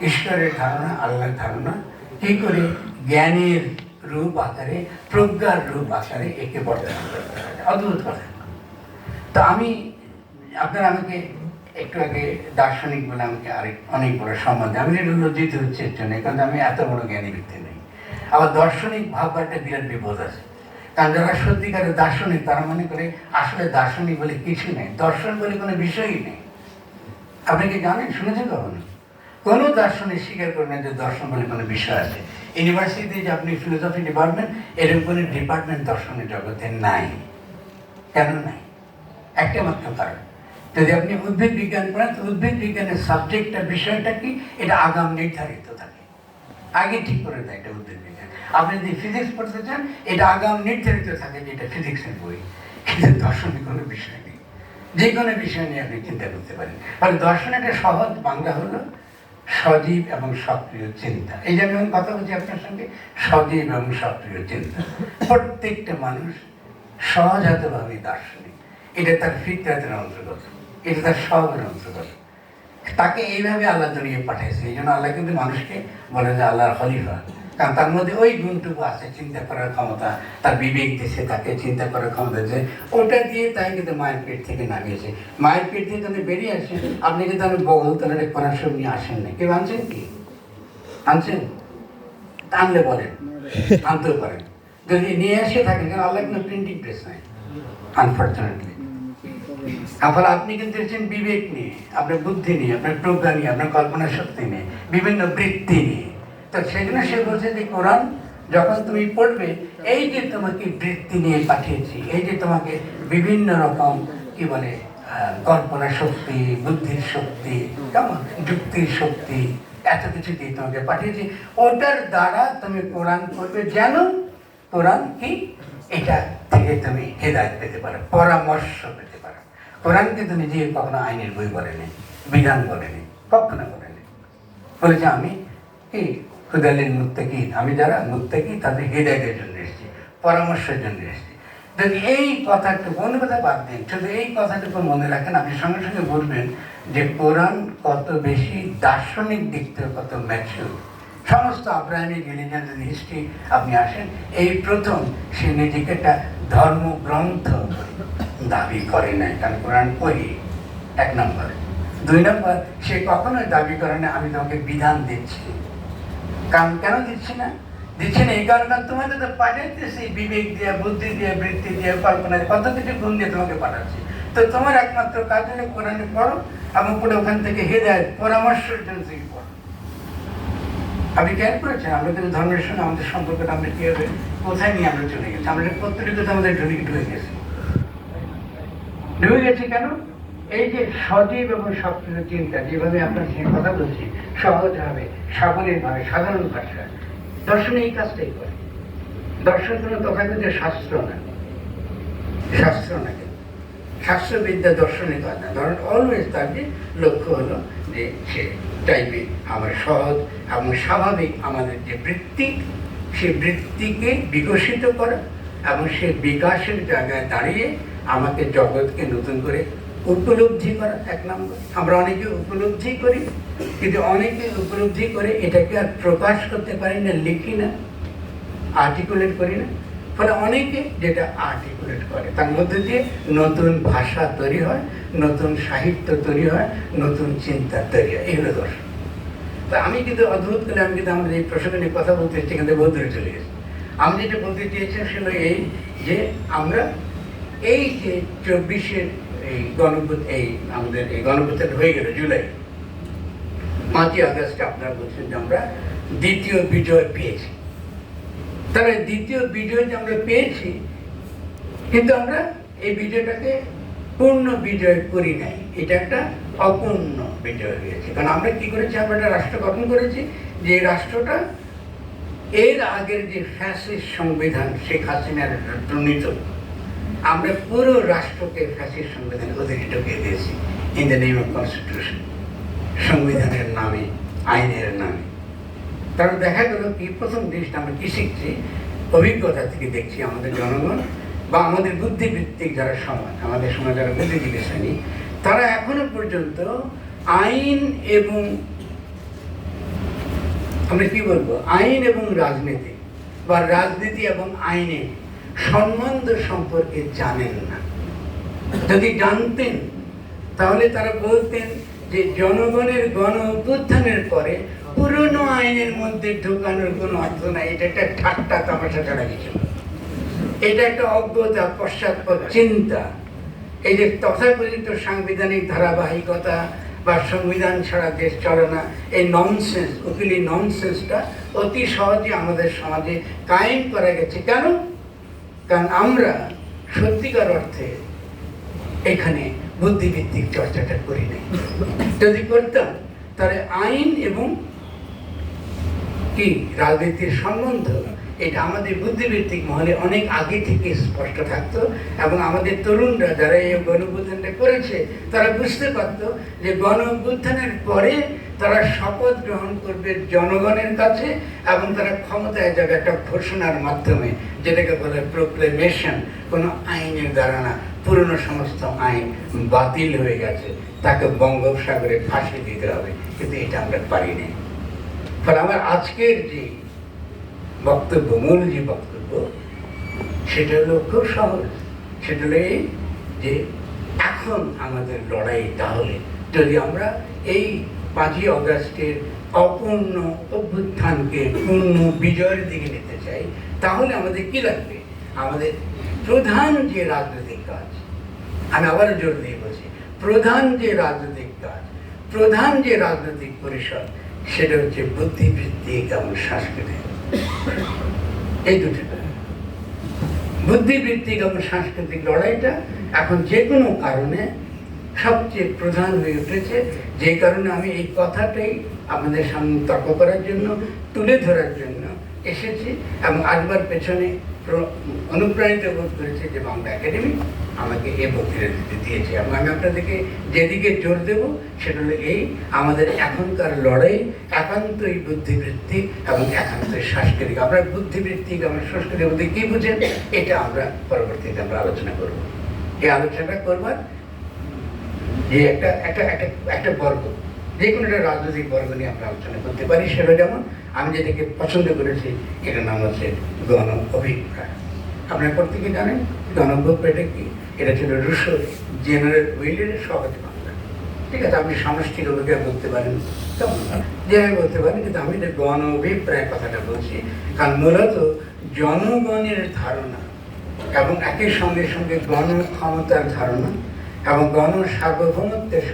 ঈশ্বরের ধারণা, আল্লাহর ধারণা কী করে জ্ঞানের রূপ আকারে, প্রজ্ঞার রূপ আকারে একে বর্তমান করতে হবে। অদ্ভুত কথা। তো আমি, আপনারা আমাকে একটু আগে দার্শনিক বলে আমাকে অনেক বড় সম্মান দেয়, আমি এটা লজ্জিত হচ্ছে এর জন্য, কারণ আমি এত বড় জ্ঞানী ব্যক্তি নেই। আবার দার্শনিক ভাববার একটা বিরাট বিপদ আছে, কারণ যারা সত্যিকারের দার্শনিক তারা মনে করে আসলে দার্শনিক বলে কিছু নেই, দর্শন বলে কোনো বিষয়ই নেই। আপনি কি জানেন, শুনেছেন কখনো? কোনো দার্শনিক স্বীকার করে না যে দর্শন বলে কোনো বিষয় আছে। ইউনিভার্সিটিতে যে আপনি ফিলোসফি ডিপার্টমেন্ট, এরকম কোনো ডিপার্টমেন্ট দর্শনের জগতে নাই। কেন নাই? একটা মাত্র কারণ, যদি আপনি উদ্ভিদ বিজ্ঞান পড়েন, তো উদ্ভিদ বিজ্ঞানের সাবজেক্টটা, বিষয়টা কি, এটা আগাম নির্ধারিত থাকে, আগে ঠিক করে দেয় এটা উদ্ভিদ বিজ্ঞান। আপনি যদি ফিজিক্স পড়তে চান, এটা আগাম নির্ধারিত থাকে যে এটা ফিজিক্সের বই। কিন্তু দর্শনের কোনো বিষয় নেই, যে কোনো বিষয় নিয়ে আপনি চিন্তা করতে পারেন। ফলে দর্শন একটা সহজ বাংলা হলো সজীব এবং সক্রিয় চিন্তা। এই যে আমি কথা বলছি আপনার সঙ্গে, সজীব এবং সক্রিয় চিন্তা। প্রত্যেকটা মানুষ সহজাতভাবেই দার্শনিক, এটা তার ফিতরাতের অন্তর্গত, এটা তার স্বভাবের অন্তর্গত। তাকে এইভাবে আল্লাহ দুনিয়া পাঠাইছে। এই জন্য আল্লাহ কিন্তু মানুষকে বলে যে আল্লাহর খলিফা, কারণ তার মধ্যে ওই গুণটুকু আছে, চিন্তা করার ক্ষমতা, তার বিবেক দিয়েছে তাকে, চিন্তা করার ক্ষমতা দিয়েছে, ওটা দিয়ে তাই কিন্তু মায়ের পেট থেকে নামিয়েছে। মায়ের পেট থেকে তাহলে বেরিয়ে আসেন, আপনি কিন্তু আমি বগল তাহলে কোরআন শরীফ নিয়ে আসেন না, কেউ আনছেন কি? আনছেন? আনলে বলেন, আনতেও পারেন। যদি নিয়ে এসে থাকেন, কারণ আল্লাহ কোনো প্রিন্টিং প্রেস নাই আনফর্চুনেটলি। তাহলে আপনি কিন্তু এসেছেন বিবেক নিয়ে, আপনার বুদ্ধি নিয়ে, আপনার প্রজ্ঞা নিয়ে, আপনার কল্পনা শক্তি নিয়ে, বিভিন্ন বৃত্তি নিয়ে। তো সেজন্য সে বলছে যে কোরআন যখন তুমি পড়বে, এই যে তোমাকে বৃত্তি নিয়ে পাঠিয়েছি, এই যে তোমাকে বিভিন্ন রকম কি বলে কল্পনা শক্তি, বুদ্ধির শক্তি, কেমন যুক্তির শক্তি, এত কিছু দিয়ে তোমাকে পাঠিয়েছি, ওটার দ্বারা তুমি কোরআন পড়বে, যেন কোরআন কি এটা থেকে তুমি হেদায়েত পেতে পারো, পরামর্শ পেতে পারো। কোরআনকে তো নিজে কখনো আইনের বই বলেনি, বিধান বলেনি, কখনো বলেনি। বলেছে আমি কি হুদালিল মুত্তাকিন, আমি যারা মুত্তাকি তাদের হেদায়েতের জন্য এসেছি, পরামর্শের জন্য এসেছি। যদি এই কথাটুকু, অন্য কথা বাদ দিন, শুধু এই কথাটুকু মনে রাখেন, আপনি সঙ্গে সঙ্গে বলবেন যে কোরআন কত বেশি দার্শনিক দিক থেকে কত ম্যাচিউর, সমস্ত আব্রাহামিক রিলিজিয়ান হিস্ট্রি আপনি আসেন, এই প্রথম সে নিজেকে একটা ধর্মগ্রন্থ দাবি করে নাই, কারণ কোরআন পড়ি, 1 নম্বর। 2 নম্বর, সে কখনোই দাবি করে না আমি তোমাকে বিধান দিচ্ছি। কারণ কেন দিচ্ছি না এই কারণে তোমাকে তো পাঠাইতেছি বিবেক দিয়ে, বুদ্ধি দিয়ে, বৃত্তি দিয়ে, কল্পনা দিয়ে, কত কিছু গুণ দিয়ে তোমাকে পাঠাচ্ছি। তো তোমার একমাত্র কাজ হলো কোরআনে পড়ো এবং পড়ে ওখান থেকে হেদায়েত পরামর্শের জন্য তুমি পড়ো। আপনি খেয়াল করেছেন আমরা কিন্তু ধর্মের সঙ্গে আমাদের সম্পর্কটা আমরা কি হবে, কোথায় নিয়ে আমরা চলে গেছি? আমরা পত্রিকাতে আমাদের ঢুকে গেছি কেন? এই যে সজীব এবং সক্রিয় চিন্তা, যেভাবে আপনার সঙ্গে কথা বলছি, সহজ হবে, সাবলীল ভাবে, সাধারণ ভাষা, দর্শন এই কাজটাই করে। দর্শন কোনো তথাকথিত শাস্ত্র না, শাস্ত্রবিদ্যা দর্শনের কাজ না। ধরেন অলওয়েজ তার যে লক্ষ্য হলো যে সে চাইবে আমার সহজ এবং স্বাভাবিক আমাদের যে বৃত্তি, সে বৃত্তিকে বিকশিত করা এবং সে বিকাশের জায়গায় দাঁড়িয়ে আমাকে জগৎকে নতুন করে উপলব্ধি করা। 1 নম্বর, আমরা অনেকে উপলব্ধি করি, কিন্তু অনেকে উপলব্ধি করে এটাকে আর প্রকাশ করতে পারি না, লিখি না, আর্টিকুলেট করি না। ফলে অনেকে যেটা আর্টিকুলেট করে তার মধ্যে দিয়ে নতুন ভাষা তৈরি হয়, নতুন সাহিত্য তৈরি হয়, নতুন চিন্তা তৈরি হয়। এগুলো দর্শন। তা আমি কিন্তু অদ্ভুত করে আমি কিন্তু আমাদের এই প্রসঙ্গ নিয়ে কথা বলতে এসেছি, এখান থেকে বদলে চলে গেছি। আমি যেটা বলতে চেয়েছি সেটা এই যে আমরা এই যে 24-এর এই আমাদের এই গণঅভ্যুত্থান হয়ে গেল জুলাই, 5ই আগস্টে আপনারা বলছেন যে আমরা দ্বিতীয় বিজয় পেয়েছি। তাহলে দ্বিতীয় বিজয় যে আমরা পেয়েছি, কিন্তু আমরা এই বিজয়টাকে পূর্ণ বিজয় করি নাই, এটা একটা অপূর্ণ বিজয় হয়েছে। কারণ আমরা কি করেছি, আমরা একটা রাষ্ট্র গঠন করেছি, যে রাষ্ট্রটা এর আগের যে ফ্যাসিস্ট সংবিধান শেখ হাসিনার প্রণীত, আমরা পুরো রাষ্ট্রকে ফ্যাসিস্ট সংবিধান অধীনে ঢুকিয়ে দিয়েছি in the name of constitution, সংবিধানের নামে, আইনের নামে। কারণ দেখা গেল কি, প্রথম জিনিসটা আমরা কি শিখছি, অভিজ্ঞতা থেকে দেখছি আমাদের জনগণ বা আমাদের বুদ্ধিবৃত্তিক যারা সমাজ, আমাদের সমাজ যারা বুদ্ধিজীবী শ্রেণী, তারা এখনো পর্যন্ত আইন এবং আমরা কি বলবো, আইন এবং রাজনীতি বা রাজনীতি এবং আইনের সম্বন্ধ সম্পর্কে জানেন না। যদি জানতেন তাহলে তারা বলতেন যে জনগণের গণ অভ্যুত্থানের পরে পুরনো আইনের মধ্যে ঢোকানোর কোনো অর্থ নাই, এটা একটা ঠাট্টা তামাশা ছাড়া কিছু, এটা একটা অজ্ঞতা, পশ্চাৎপদ চিন্তা। এই যে তথাকথিত সাংবিধানিক ধারাবাহিকতা বা সংবিধান ছাড়া দেশ চলে না, এই ননসেন্স, উকিলি ননসেন্সটা অতি সহজে আমাদের সমাজে কায়েম করা গেছে। কেন? কারণ আমরা সত্যিকার অর্থে এখানে বুদ্ধিভিত্তিক চর্চাটা করি নাই। যদি করতাম তাহলে আইন এবং কি রাজনীতির সম্বন্ধ, এটা আমাদের বুদ্ধিভিত্তিক মহলে অনেক আগে থেকে স্পষ্ট থাকতো এবং আমাদের তরুণরা যারা এই গণ অভ্যুত্থানটা করেছে তারা বুঝতে পারত যে গণ অভ্যুত্থানের পরে তারা শপথ গ্রহণ করবে জনগণের কাছে এবং তারা ক্ষমতায় যাবে একটা ঘোষণার মাধ্যমে, যেটাকে বলে প্রোক্লেমেশন। কোনো আইনের দ্বারা না, পুরনো সমস্ত আইন বাতিল হয়ে গেছে, তাকে বঙ্গোপসাগরে ফাঁসি দিতে হবে, কিন্তু এটা আমরা পারিনি। ফলে আমার আজকের যে বক্তব্য, মূল যে বক্তব্য, সেটা হলো খুব সহজ। সেটা হলো এই যে এখন আমাদের লড়াই, তাহলে যদি আমরা এই 5ই আগস্টের অপূর্ণ অভ্যুত্থানকে পূর্ণ বিজয়ের দিকে নিতে চাই, তাহলে আমাদের কি লাগবে? আমাদের প্রধান যে রাজনৈতিক কাজ, আমি আবারও জোর দিয়ে বলছি, প্রধান যে রাজনৈতিক কাজ, প্রধান যে রাজনৈতিক পরিষদ, সেটা হচ্ছে বুদ্ধিবৃত্তিক এবং সাংস্কৃতিক। এই দুটো বুদ্ধিবৃত্তিক এবং সাংস্কৃতিক লড়াইটা এখন যে কোনো কারণে সবচেয়ে প্রধান হয়ে উঠেছে। যে কারণে আমি এই কথাটাই আপনাদের সামনে তর্ক করার জন্য, তুলে ধরার জন্য এসেছি এবং আসবার পেছনে অনুপ্রাণিত বোধ করেছে যে বাংলা একাডেমি আমাকে এ বক্তৃতা দিতে দিয়েছে। এবং আমি আপনাদেরকে যেদিকে জোর দেব সেটা হলো এই, আমাদের এখনকার লড়াই একান্তই বুদ্ধিবৃত্তিক এবং একান্তই সাংস্কৃতিক। আপনারা বুদ্ধিবৃত্তিক এবং সংস্কৃতির মধ্যে কী বুঝেন, এটা আমরা পরবর্তীতে আমরা আলোচনা করব। এই আলোচনাটা করবার যে একটা বর্গ, যে কোনো একটা রাজনৈতিক বর্গ নিয়ে আমরা আলোচনা করতে পারি। সেটা যেমন আমি যেটাকে পছন্দ করেছি, এটার নাম হচ্ছে গণ অভিপ্রায়। আপনার প্রত্যেকে জানেন গণ অভিপ্রায়টা কি? এটা ছিল রুশো জেনারেল উইলের সহজ বাংলা। ঠিক আছে, আপনি সমষ্টির অভিজ্ঞতা বলতে পারেন, কেমন যেভাবে বলতে পারেন, কিন্তু আমি যে গণ অভিপ্রায় কথাটা বলছি, কারণ মূলত জনগণের ধারণা এবং একই সঙ্গে সঙ্গে গণ ক্ষমতার ধারণা এবং গণ সার্বভৌমত্বের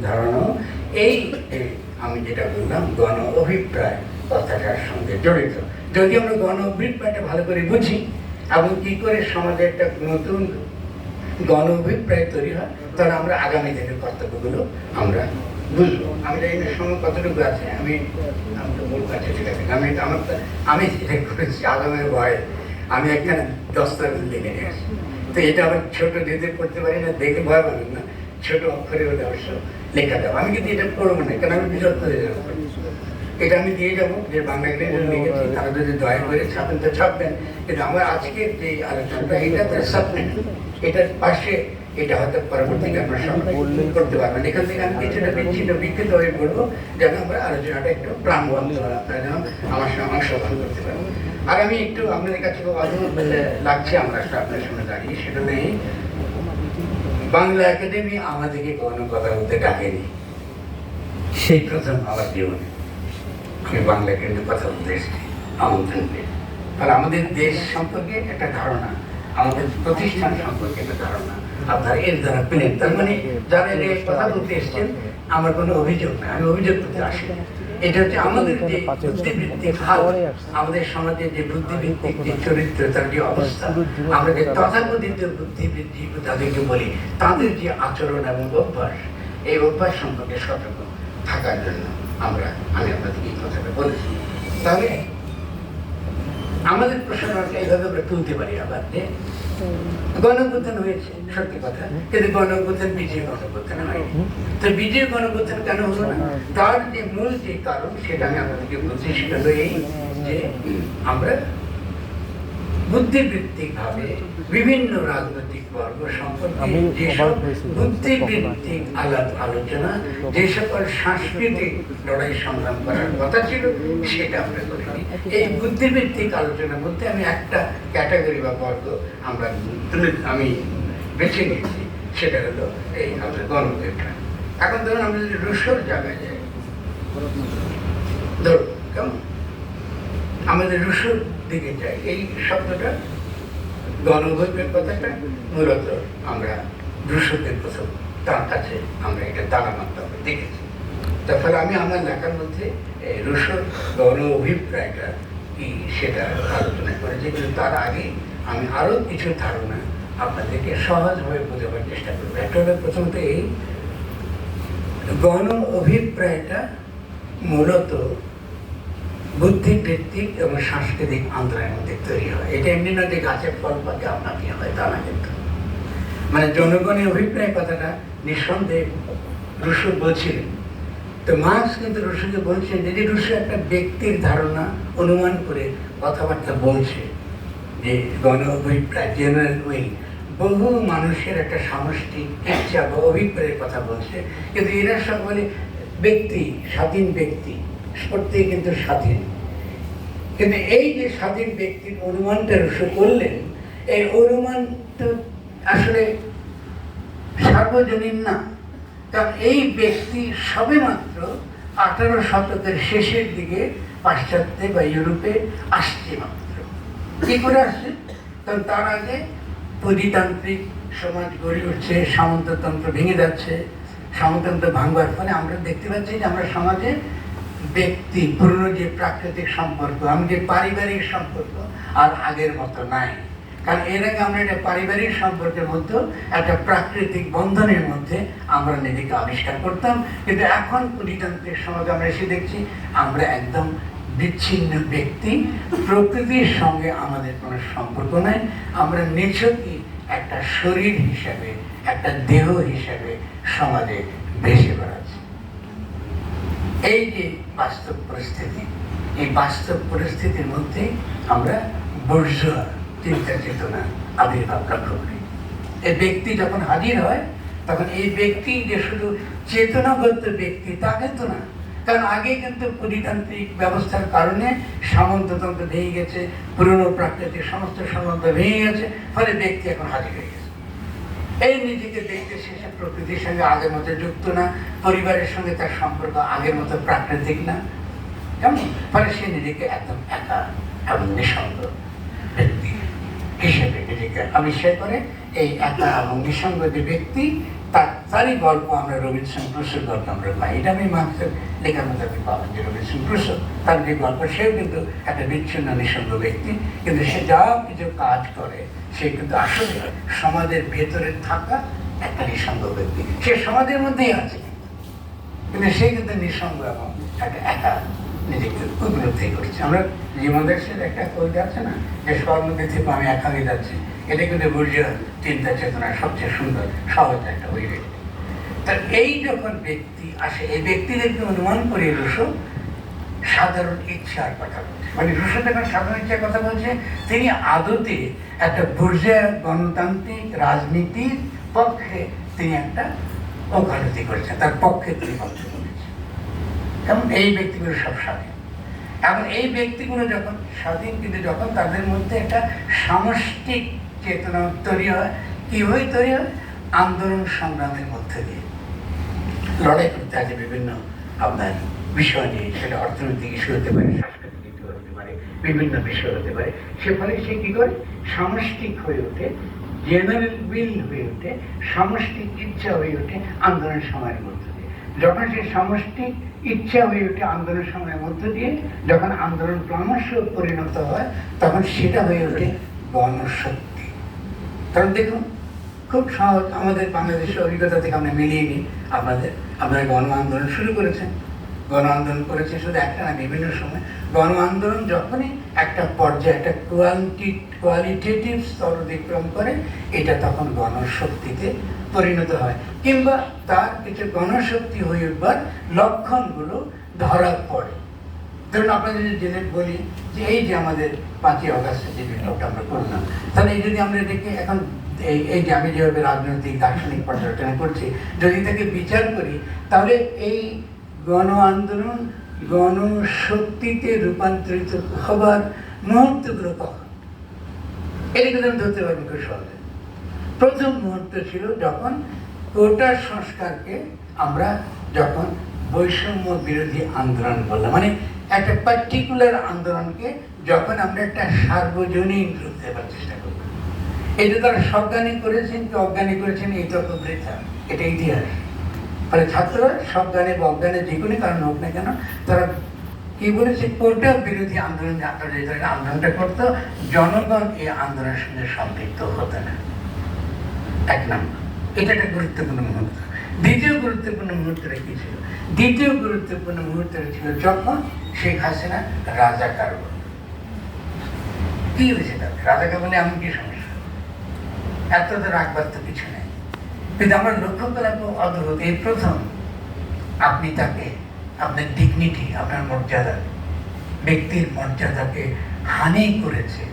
ধারণা, এই আমি যেটা বললাম গণ অভিপ্রায় কথাটার সঙ্গে জড়িত। যদি আমরা গণ অভিপ্রায়টা ভালো করে বুঝি এবং কি করে সমাজে একটা নতুন গণ অভিপ্রায় তৈরি হয়, তাহলে আমরা আগামী দিনের কর্তব্যগুলো আমরা বুঝবো। আমি এই সময় কতটুকু আছে আমি তো বলবো, আছে ঠিক আছে। আমি যেটা করেছি আগামের ভয়ে আমি একখানে দস্তাবেজ লিখে নিয়ে আসি। তো এটা আবার ছোট দিতে পড়তে পারি না, দেখে ভয় পাবেন না, ছোট অক্ষরে হলে অবশ্য লেখা যাবো। আমি কিন্তু এটা পড়বো না, কারণ আমি বিরক্ত হয়ে যাবো। এটা আমি দিয়ে যাবো যে বাংলা ইংরেজি লিখেছি, তারা যদি দয়া করে ছাপেন তো ছাপবেন। কিন্তু আমার আজকের যে আলোচনাটা, এটা তো সাবজেক্ট, এটার পাশে এটা হয়তো পরবর্তীতে আমরা সবাই করতে পারবেন। এখান থেকে আমি কিছুটা বিচ্ছিন্ন বিক্ষিপ্ত হয়ে পড়বো, যেন আমরা আলোচনাটা একটু প্রাণবন্ত হয়, আপনারা যেন আমার সঙ্গে অংশগ্রহণ করতে পারেন। আর আমি একটু আপনাদের কাছে খুব অদ্ভুত লাগছে আমরা আপনার সামনে দাঁড়িয়ে, সেটা নেই বাংলা একাডেমি আমাদেরকে কোনো কথা বলতে ডাকেনি। সেই প্রথম আমার জীবনে আমি বাংলা একাডেমির কথা বলতে এসেছি আমন্ত্রণ পেয়ে। আর আমাদের দেশ সম্পর্কে একটা ধারণা, আমাদের প্রতিষ্ঠান সম্পর্কে একটা ধারণা আপনারা এর দ্বারা পেলেন। তার মানে যারা এর কথা বলতে এসছেন, আমার কোনো অভিযোগ না, আমি অভিযোগ করতে আসি। এটা হচ্ছে আমাদের যে বুদ্ধিবৃত্তিক হাল, আমাদের সমাজে যে বুদ্ধিবৃত্তিক যে চরিত্র, তার যে অবস্থা, আমরা যে তথাকথিত বুদ্ধিবৃত্তি তাদেরকে বলি, তাদের যে আচরণ এবং অভ্যাস, এই অভ্যাস সম্পর্কে সতর্ক থাকার জন্য আমি আপনাদেরকে এই কথাটা বলেছি। তাহলে আমাদের প্রশ্নটা এইভাবে আমরা তুলতে পারি আবার যে গণঅভ্যুত্থান হয়েছে, সত্যি কথা, কিন্তু গণঅভ্যুত্থান বিজয় গণঅভ্যুত্থান হয়নি। তো বিজয় গণঅভ্যুত্থান কেন হলো না? তার যে মূল যে কারণ, সেটা আমি আপনাদেরকে বলছি। সেটা হলো এই যে আমরা বুদ্ধিবৃত্তিক ভাবে বিভিন্ন রাজনৈতিক বর্গ সম্পর্কে যেসব বুদ্ধিবৃত্তিক আলাপ আলোচনা, যে সকল সাংস্কৃতিক লড়াই সংগ্রাম করার কথা ছিল, সেটা আমরা করিনি। এই বুদ্ধিবৃত্তিক আলোচনার মধ্যে আমি একটা ক্যাটাগরি বা বর্গ আমি বেছে নিয়েছি, সেটা হলো এই আমাদের গণঅভ্যুত্থান। এখন ধরুন আমরা যদি রুশোর জায়গায় যাই, ধরুন কেমন আমাদের রুশোর দিকে যাই, এই শব্দটা গণঅভ্যুত্থানের কথাটা মূলত আমরা রুশোদের প্রথম তার কাছে আমরা এটা দানা মাত্রা দেখেছি। তার ফলে আমি আমার লেখার মধ্যে রুশোর গণ অভিপ্রায়টা কি সেটা আলোচনা করেছি। কিন্তু তার আগে আমি আরো কিছু ধারণা আপনাদেরকে সহজভাবে বোঝাবার চেষ্টা করবো। একটা হলো প্রথমত এই গণ অভিপ্রায়টা মূলত বুদ্ধিবৃত্তিক এবং সাংস্কৃতিক আন্দোলনের মধ্যে তৈরি হয়। এটা এমনি না যে গাছের ফল পাকে আপনাকে হয়, তা না। কিন্তু মানে জনগণের অভিপ্রায় কথাটা নিঃসন্দেহে রুশো বলছিলেন। তো মার্কস কিন্তু রুশোকে বলছেন যদি রুশো একটা ব্যক্তির ধারণা অনুমান করে কথাবার্তা বলছে, যে গণ অভিপ্রায় জেনারেল উইল, বহু মানুষের একটা সমষ্টি ইচ্ছা বা অভিপ্রায়ের কথা বলছে, কিন্তু এরা সকলে ব্যক্তি, স্বাধীন ব্যক্তি, প্রত্যেকে কিন্তু স্বাধীন। কিন্তু এই যে স্বাধীন ব্যক্তির অনুমানটা রুশো করলেন, এই অনুমান তো আসলে সার্বজনীন না। কারণ এই ব্যক্তি সবে মাত্র 18 শতকের শেষের দিকে পাশ্চাত্যে বা ইউরোপে আসছে মাত্র। কি করে আসছে? কারণ তার আগে প্রজাতান্ত্রিক সমাজ গড়ে উঠছে, সামন্ততন্ত্র ভেঙে যাচ্ছে। সামন্ততন্ত্র ভাঙবার ফলে আমরা দেখতে পাচ্ছি যে আমরা সমাজে ব্যক্তি, পুরনো যে প্রাকৃতিক সম্পর্ক, আমাদের পারিবারিক সম্পর্ক আর আগের মতো নাই। কারণ এর আগে আমরা একটা পারিবারিক সম্পর্কের মধ্যে একটা প্রাকৃতিক বন্ধনের মধ্যে আমরা নিজেকে আবিষ্কার করতাম, কিন্তু এখন প্রজাতান্ত্রিক সমাজে আমরা এসে দেখছি আমরা একদম বিচ্ছিন্ন ব্যক্তি, প্রকৃতির সঙ্গে আমাদের কোনো সম্পর্ক নাই। আমরা নিছকই একটা শরীর হিসাবে, একটা দেহ হিসাবে সমাজে ভেসে বেড়াচ্ছি। এই যে বাস্তব পরিস্থিতি, এই বাস্তব পরিস্থিতির মধ্যে আমরা বুর্জোয়া চিন্তা চেতনা আবির্ভাব লক্ষ্য করি। এই ব্যক্তি যখন হাজির হয়, তখন এই ব্যক্তি যে শুধু চেতনাবদ্ধ ব্যক্তি তা কিন্তু না, কারণ আগে কিন্তু পরিতান্ত্রিক ব্যবস্থার কারণে সামন্ততন্ত্র ভেঙে গেছে, পুরনো প্রাকৃতিক সমস্ত সম্বন্ধ ভেঙে গেছে, ফলে ব্যক্তি এখন হাজির হয়ে গেছে। এই নিজেকে দেখতে শেষে প্রকৃতির সঙ্গে আগের মতো যুক্ত না, পরিবারের সঙ্গে তার সম্পর্ক আগের মতো প্রাকৃতিক না, কেমন? ফলে সে নিজেকে একদম একা এবং নিঃসঙ্গ ব্যক্তি হিসেবে নিজেকে আবিষ্কার করে। এই একা এবং নিঃসঙ্গ যে ব্যক্তি তারই গল্প আমরা রবিনসন ক্রুসোর গল্প আমরা পাই। এটা আমি মার্ক্সের লেখার মধ্যে আপনি পাবেন যে রবিনসন ক্রুসো তার যে গল্প, সেও কিন্তু একটা বিচ্ছিন্ন নিঃসঙ্গ ব্যক্তি, কিন্তু সে যা কিছু কাজ করে সে কিন্তু আসলে সমাজের ভেতরে থাকা একটা নিঃসঙ্গ ব্যক্তি। সে সমাজের মধ্যেই আছে, কিন্তু সে কিন্তু নিঃসঙ্গ এবং একটা একা নিজেকে উপলব্ধি করছে। আমরা জীবনদাসের একটা কবিতা আছে না, যে স্বর্ণকে থেকে আমি একা হয়ে যাচ্ছি, এটা কিন্তু বুর্জীয় চিন্তা চেতনার সবচেয়ে সুন্দর সহজ একটা অভিব্যক্তি। তা এই যখন ব্যক্তি আসে, এই ব্যক্তিদেরকে অনুমান করে রুশো সাধারণ ইচ্ছার কথা বলছে। মানে রুশো যখন সাধারণ ইচ্ছার কথা বলছে, তিনি আদতে একটা বুর্জীয় গণতান্ত্রিক রাজনীতির পক্ষে তিনি একটা ওকালতি করেছেন, তার পক্ষে তিনি কথা বলেছেন। এবং এই ব্যক্তিগুলো সব স্বাধীন, এবং এই ব্যক্তিগুলো যখন স্বাধীন, কিন্তু যখন তাদের মধ্যে একটা সামষ্টিক চেতনা তৈরি হয়, কীভাবে তৈরি হয়? আন্দোলন সংগ্রামের মধ্যে দিয়ে লড়াই করতে আছে বিভিন্ন আপনার বিষয় নিয়ে, সেটা অর্থনৈতিক ইস্যু হতে পারে, সাংস্কৃতিক ইস্যু হতে পারে, বিভিন্ন বিষয় হতে পারে। সে ফলে সে কী করে? সামষ্টিক হয়ে ওঠে, জেনারেল উইল হয়ে ওঠে, সামষ্টিক ইচ্ছা হয়ে ওঠে আন্দোলন সময়ের মধ্যে দিয়ে। যখন সে সামষ্টিক ইচ্ছা হয়ে ওঠে আন্দোলন সময়ের মধ্য দিয়ে, যখন আন্দোলন ক্রমশ পরিণত হয়, তখন সেটা হয়ে ওঠে গণশক্তি। কারণ দেখুন, খুব সহজ, আমাদের বাংলাদেশের অভিজ্ঞতা থেকে আমরা মিলিয়ে নিই। আপনারা গণ আন্দোলন শুরু করেছেন, গণ আন্দোলন করেছে শুধু একটা না, বিভিন্ন সময়। গণ আন্দোলন যখনই একটা পর্যায়ে একটা কোয়ালিটেটিভ স্তর অতিক্রম করে, এটা তখন গণশক্তিতে পরিণত হয়, কিংবা তার কিছু গণশক্তি হয়ে উঠবার লক্ষণগুলো ধরা পড়ে। ধরুন আপনাদের জেনে বলি যে এই যে আমাদের 5ই অগাস্টের যে বিপ্লবটা আমরা করলাম, তাহলে এই যদি আমরা দেখি এখন এই যে আমি যেভাবে রাজনৈতিক দার্শনিক পর্যালোচনা করছি, যদি তাকে বিচার করি, তাহলে এই গণ আন্দোলন গণশক্তিতে রূপান্তরিত হবার মুহূর্তগুলো কখন, এটা কিন্তু আমি ধরতে পারবো খুব সহজে। প্রথম মুহূর্ত ছিল যখন কোটা সংস্কারকে আমরা যখন বৈষম্য বিরোধী আন্দোলন বললাম, মানে একটা পার্টিকুলার আন্দোলনকে যখন আমরা একটা সার্বজনীন রূপ দেওয়ার চেষ্টা করব। এটা তারা সজ্ঞানী করেছেন কি অজ্ঞানী করেছেন, এই তর্ক বৃথা, এটা ইতিহাস। ফলে ছাত্ররা সজ্ঞানে বা অজ্ঞানে যে কোনো কারণ হোক না কেন, তারা কি বলেছে? কোটা বিরোধী আন্দোলন আন্দোলনটা করতো, জনগণ এই আন্দোলনের সঙ্গে সম্পৃক্ত হতো না। এক নম্বর, এটা একটা গুরুত্বপূর্ণ মুহূর্ত। দ্বিতীয় গুরুত্বপূর্ণ মুহূর্তটা কি ছিল? দ্বিতীয় গুরুত্বপূর্ণ মুহূর্তটা ছিল যখন শেখ হাসিনা রাজাকার বলল। কি হয়েছে তাদের? রাজাকার বলে এমন কি সমস্যা? এত তো রাখবার তো কিছু নেই, কিন্তু আমরা লক্ষ্য করলাম অদ্ভুত, এই প্রথম আপনি তাকে আপনার ডিগনিটি, আপনার মর্যাদা, ব্যক্তির মর্যাদাকে হানি করেছে,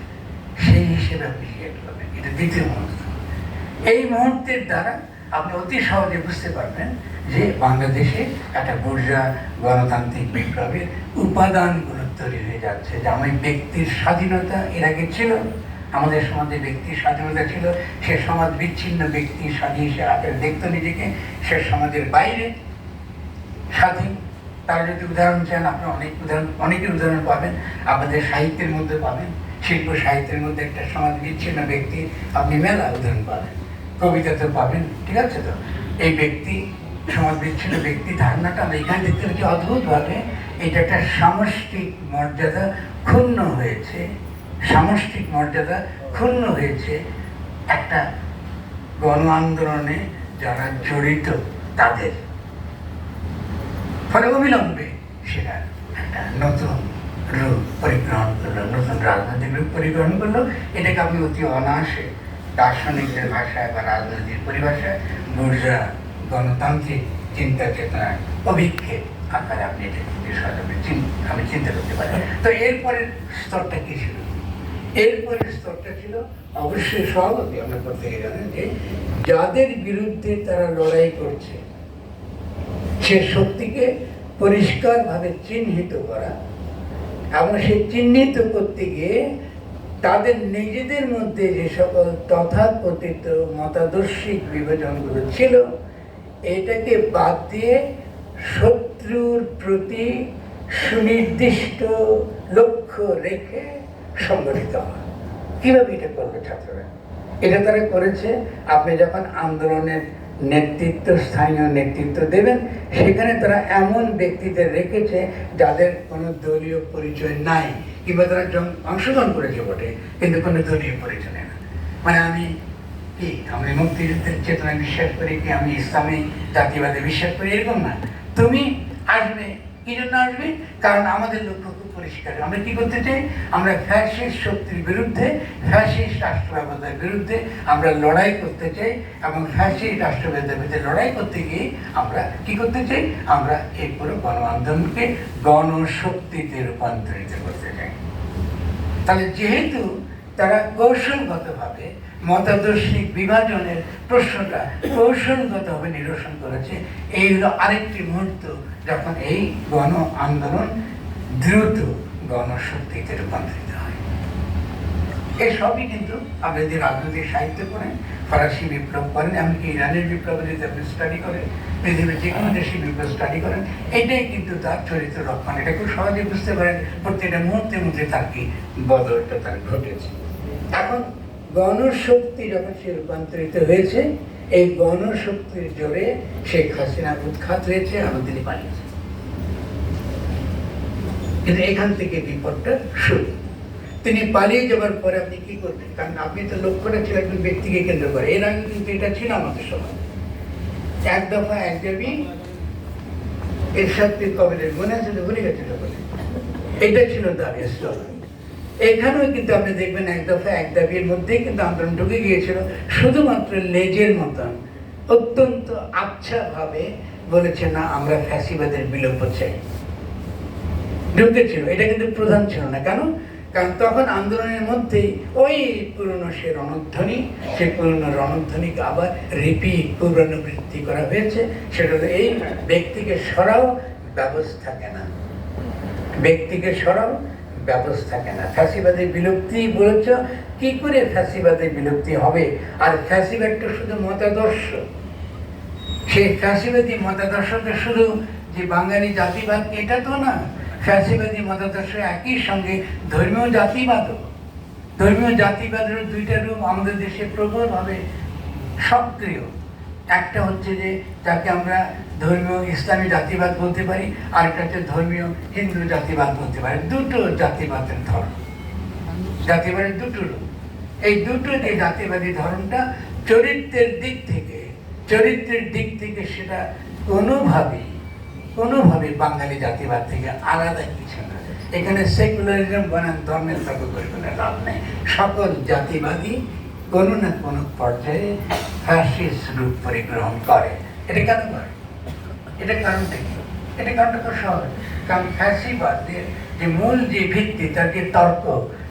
সেই হিসেবে আপনি রিয়েক্ট করবেন। এটা দ্বিতীয় মুহূর্ত। এই মুহূর্তের দ্বারা আপনি অতি সহজে বুঝতে পারবেন যে বাংলাদেশে একটা বুর্জোয়া গণতান্ত্রিক বিপ্লবের উপাদানগুলো তৈরি হয়ে যাচ্ছে। যে আমার ব্যক্তির স্বাধীনতা এর আগে ছিল, আমাদের সমাজে ব্যক্তির স্বাধীনতা ছিল, সে সমাজ বিচ্ছিন্ন ব্যক্তি স্বাধীন হিসেবে দেখতো নিজেকে, সে সমাজের বাইরে স্বাধীন। তার যদি উদাহরণ চান, আপনি অনেকের উদাহরণ পাবেন, আপনাদের সাহিত্যের মধ্যে পাবেন, শিল্প সাহিত্যের মধ্যে একটা সমাজ বিচ্ছিন্ন ব্যক্তি আপনি মেলা উদাহরণ পাবেন, কবিতাতে পাবেন, ঠিক আছে? তো এই ব্যক্তি সমাজ বিচ্ছিন্ন ব্যক্তি ধারণাটা আমরা এখানে দেখতে পাচ্ছি অদ্ভুতভাবে। এটা একটা সামষ্টিক মর্যাদা ক্ষুণ্ণ হয়েছে, সামষ্টিক মর্যাদা ক্ষুণ্ণ হয়েছে একটা গণ আন্দোলনে যারা জড়িত তাদের। ফলে অবিলম্বে সেটা একটা নতুন রূপ পরিগ্রহণ করলো, নতুন রাজনৈতিক রূপ পরিগ্রহণ করলো। এটাকে আপনি অতি অনায়াসে দার্শনিকদের ভাষায় বা রাজনৈতিক পরিভাষায় বুর্জোয়া গণতান্ত্রিক চিন্তা চেতনার অভিক্ষেপ আকারে আপনি এটা আমি চিন্তা করতে পারি। তো এরপরের স্তরটা কি ছিল? এরপরের স্তরটা ছিল অবশ্যই সভাপতি আমরা প্রত্যেকে জানেন যে যাদের বিরুদ্ধে তারা লড়াই করছে সে শক্তিকে পরিষ্কারভাবে চিহ্নিত করা এবং সে চিহ্নিত করতে গিয়ে তাদের নিজেদের মধ্যে যে সকল তথাকথিত মতাদর্শিক বিভাজনগুলো ছিল এটাকে বাদ দিয়ে শত্রুর প্রতি সুনির্দিষ্ট লক্ষ্য রেখে সংগঠিত হয়। কিভাবে এটা করবে ছাত্ররা? এটা তারা করেছে, আপনি যখন আন্দোলনের নেতৃত্ব, স্থানীয় নেতৃত্ব দেবেন, সেখানে তারা এমন ব্যক্তিদের রেখেছে যাদের কোনো দলীয় পরিচয় নাই, কিংবা তারা অংশগ্রহণ করেছে বটে কিন্তু কোনো দলীয় পরিচয় নেই না। মানে আমি মুক্তিযুদ্ধের চেতনা বিশ্বাস করি, কি আমি ইসলামী জাতিবাদে বিশ্বাস করি, এরকম না। তুমি আসবে, কি জন্য আসবে? কারণ আমাদের লক্ষ্য খুব পরিষ্কার। আমরা কি করতে চাই? আমরা ফ্যাসিস্ট শক্তির বিরুদ্ধে, ফ্যাসিস্ট রাষ্ট্র ব্যবস্থার বিরুদ্ধে আমরা লড়াই করতে চাই, এবং ফ্যাসিস্ট রাষ্ট্র ব্যবস্থার বিরুদ্ধে লড়াই করতে গিয়ে আমরা কি করতে চাই? আমরা এই পুরো গণ আন্দোলনকে গণশক্তিতে রূপান্তরিত করতে চাই। তাহলে যেহেতু তারা কৌশলগতভাবে মতাদর্শিক বিভাজনের প্রশ্নটা কৌশলগতভাবে নিরসন করেছে, এই হলো আরেকটি মুহূর্ত যখন এই গণ আন্দোলন দ্রুত গণশক্তিতে রূপান্তরিত হয়। এসবই কিন্তু আপনি যদি রাজনৈতিক সাহিত্য পড়েন, ফরাসি বিপ্লব করেন, এমনকি ইরানের বিপ্লব যদি আপনি স্টাডি করেন, পৃথিবীর যে কোনো দেশের বিপ্লব স্টাডি করেন, এটাই কিন্তু তার চরিত্র লক্ষণ। এটা খুব সহজে বুঝতে পারেন প্রত্যেকটা মুহূর্তে মধ্যে তার কি বদলটা তার ঘটেছে। এখন গণশক্তি যখন সে রূপান্তরিত হয়েছে, এই গণশক্তির জোরে শেখ হাসিনা উৎখাত হয়েছে এবং তিনি পালিয়েছে। কিন্তু এখান থেকে বিপদটা শুরু। তিনি পালিয়ে যাওয়ার পরে আপনি কি করবেন? কারণ আপনি তো লক্ষ্যটা ছিল একজন ব্যক্তিকে কেন্দ্র করে। এর আগে কিন্তু এটা ছিল আমাদের সমাজ, এক দফা এক দাবি, এরশাদ পীর কবিরের মনে আছে তো, ভুলে গেছিল বলে এটা ছিল দাবি স্লোগান। এখানেও কিন্তু আপনি দেখবেন এক দফা এক দাবির মধ্যেই কিন্তু আন্দোলন ঢুকে গিয়েছিল। শুধুমাত্র লেজের মতন অত্যন্ত আচ্ছা ভাবে বলেছে না, আমরা ফ্যাসিবাদের বিলোপ চাই, ঢুকেছিল। এটা কিন্তু প্রধান ছিল না। কেন? কারণ তখন আন্দোলনের মধ্যেই ওই পুরনো সে রণধ্বনি, সে পুরনো রণধ্বনিকে আবার রিপিট পুনরাবৃত্তি করা হয়েছে। সেটা হলো এই ব্যক্তিকে সরাও, ব্যবস্থা কেনা, ব্যক্তিকে সরাও, ব্যবস্থা কেনা। ফ্যাসিবাদের বিলুপ্তি বলেছ, কি করে ফ্যাসিবাদের বিলুপ্তি হবে? আর ফ্যাসিবাদটা শুধু মতাদর্শ, সেই ফ্যাসিবাদী মতাদর্শটা শুধু যে বাঙালি জাতিবাদ এটা তো না। ফ্যাসিবাদী মতাদর্শ একই সঙ্গে ধর্মীয় জাতিবাদও। ধর্মীয় জাতিবাদের দুইটা রূপ আমাদের দেশে প্রবলভাবে সক্রিয়। একটা হচ্ছে যে যাকে আমরা ধর্মীয় ইসলামী জাতিবাদ বলতে পারি, আরেকটা হচ্ছে ধর্মীয় হিন্দু জাতিবাদ বলতে পারি। দুটো জাতিবাদের ধর্ম, জাতিবাদের দুটো রূপ। এই দুটো যে জাতিবাদী ধর্মটা চরিত্রের দিক থেকে সেটা কোনোভাবে বাঙালি জাতিবাদ থেকে আলাদা কিছু না। এখানে সেকুলারিজম বনাম ধর্মের তর্ক করে কোনো লাভ নেই। সকল জাতিবাদী কোনো না কোনো পর্যায়ে ফ্যাসিস্ট রূপ পরিগ্রহণ করে। এটা কেন করে? এটা কারণটা কি? এটা কারণটা খুব সহজ। কারণ ফ্যাসিবাদের যে মূল যে ভিত্তি, তার যে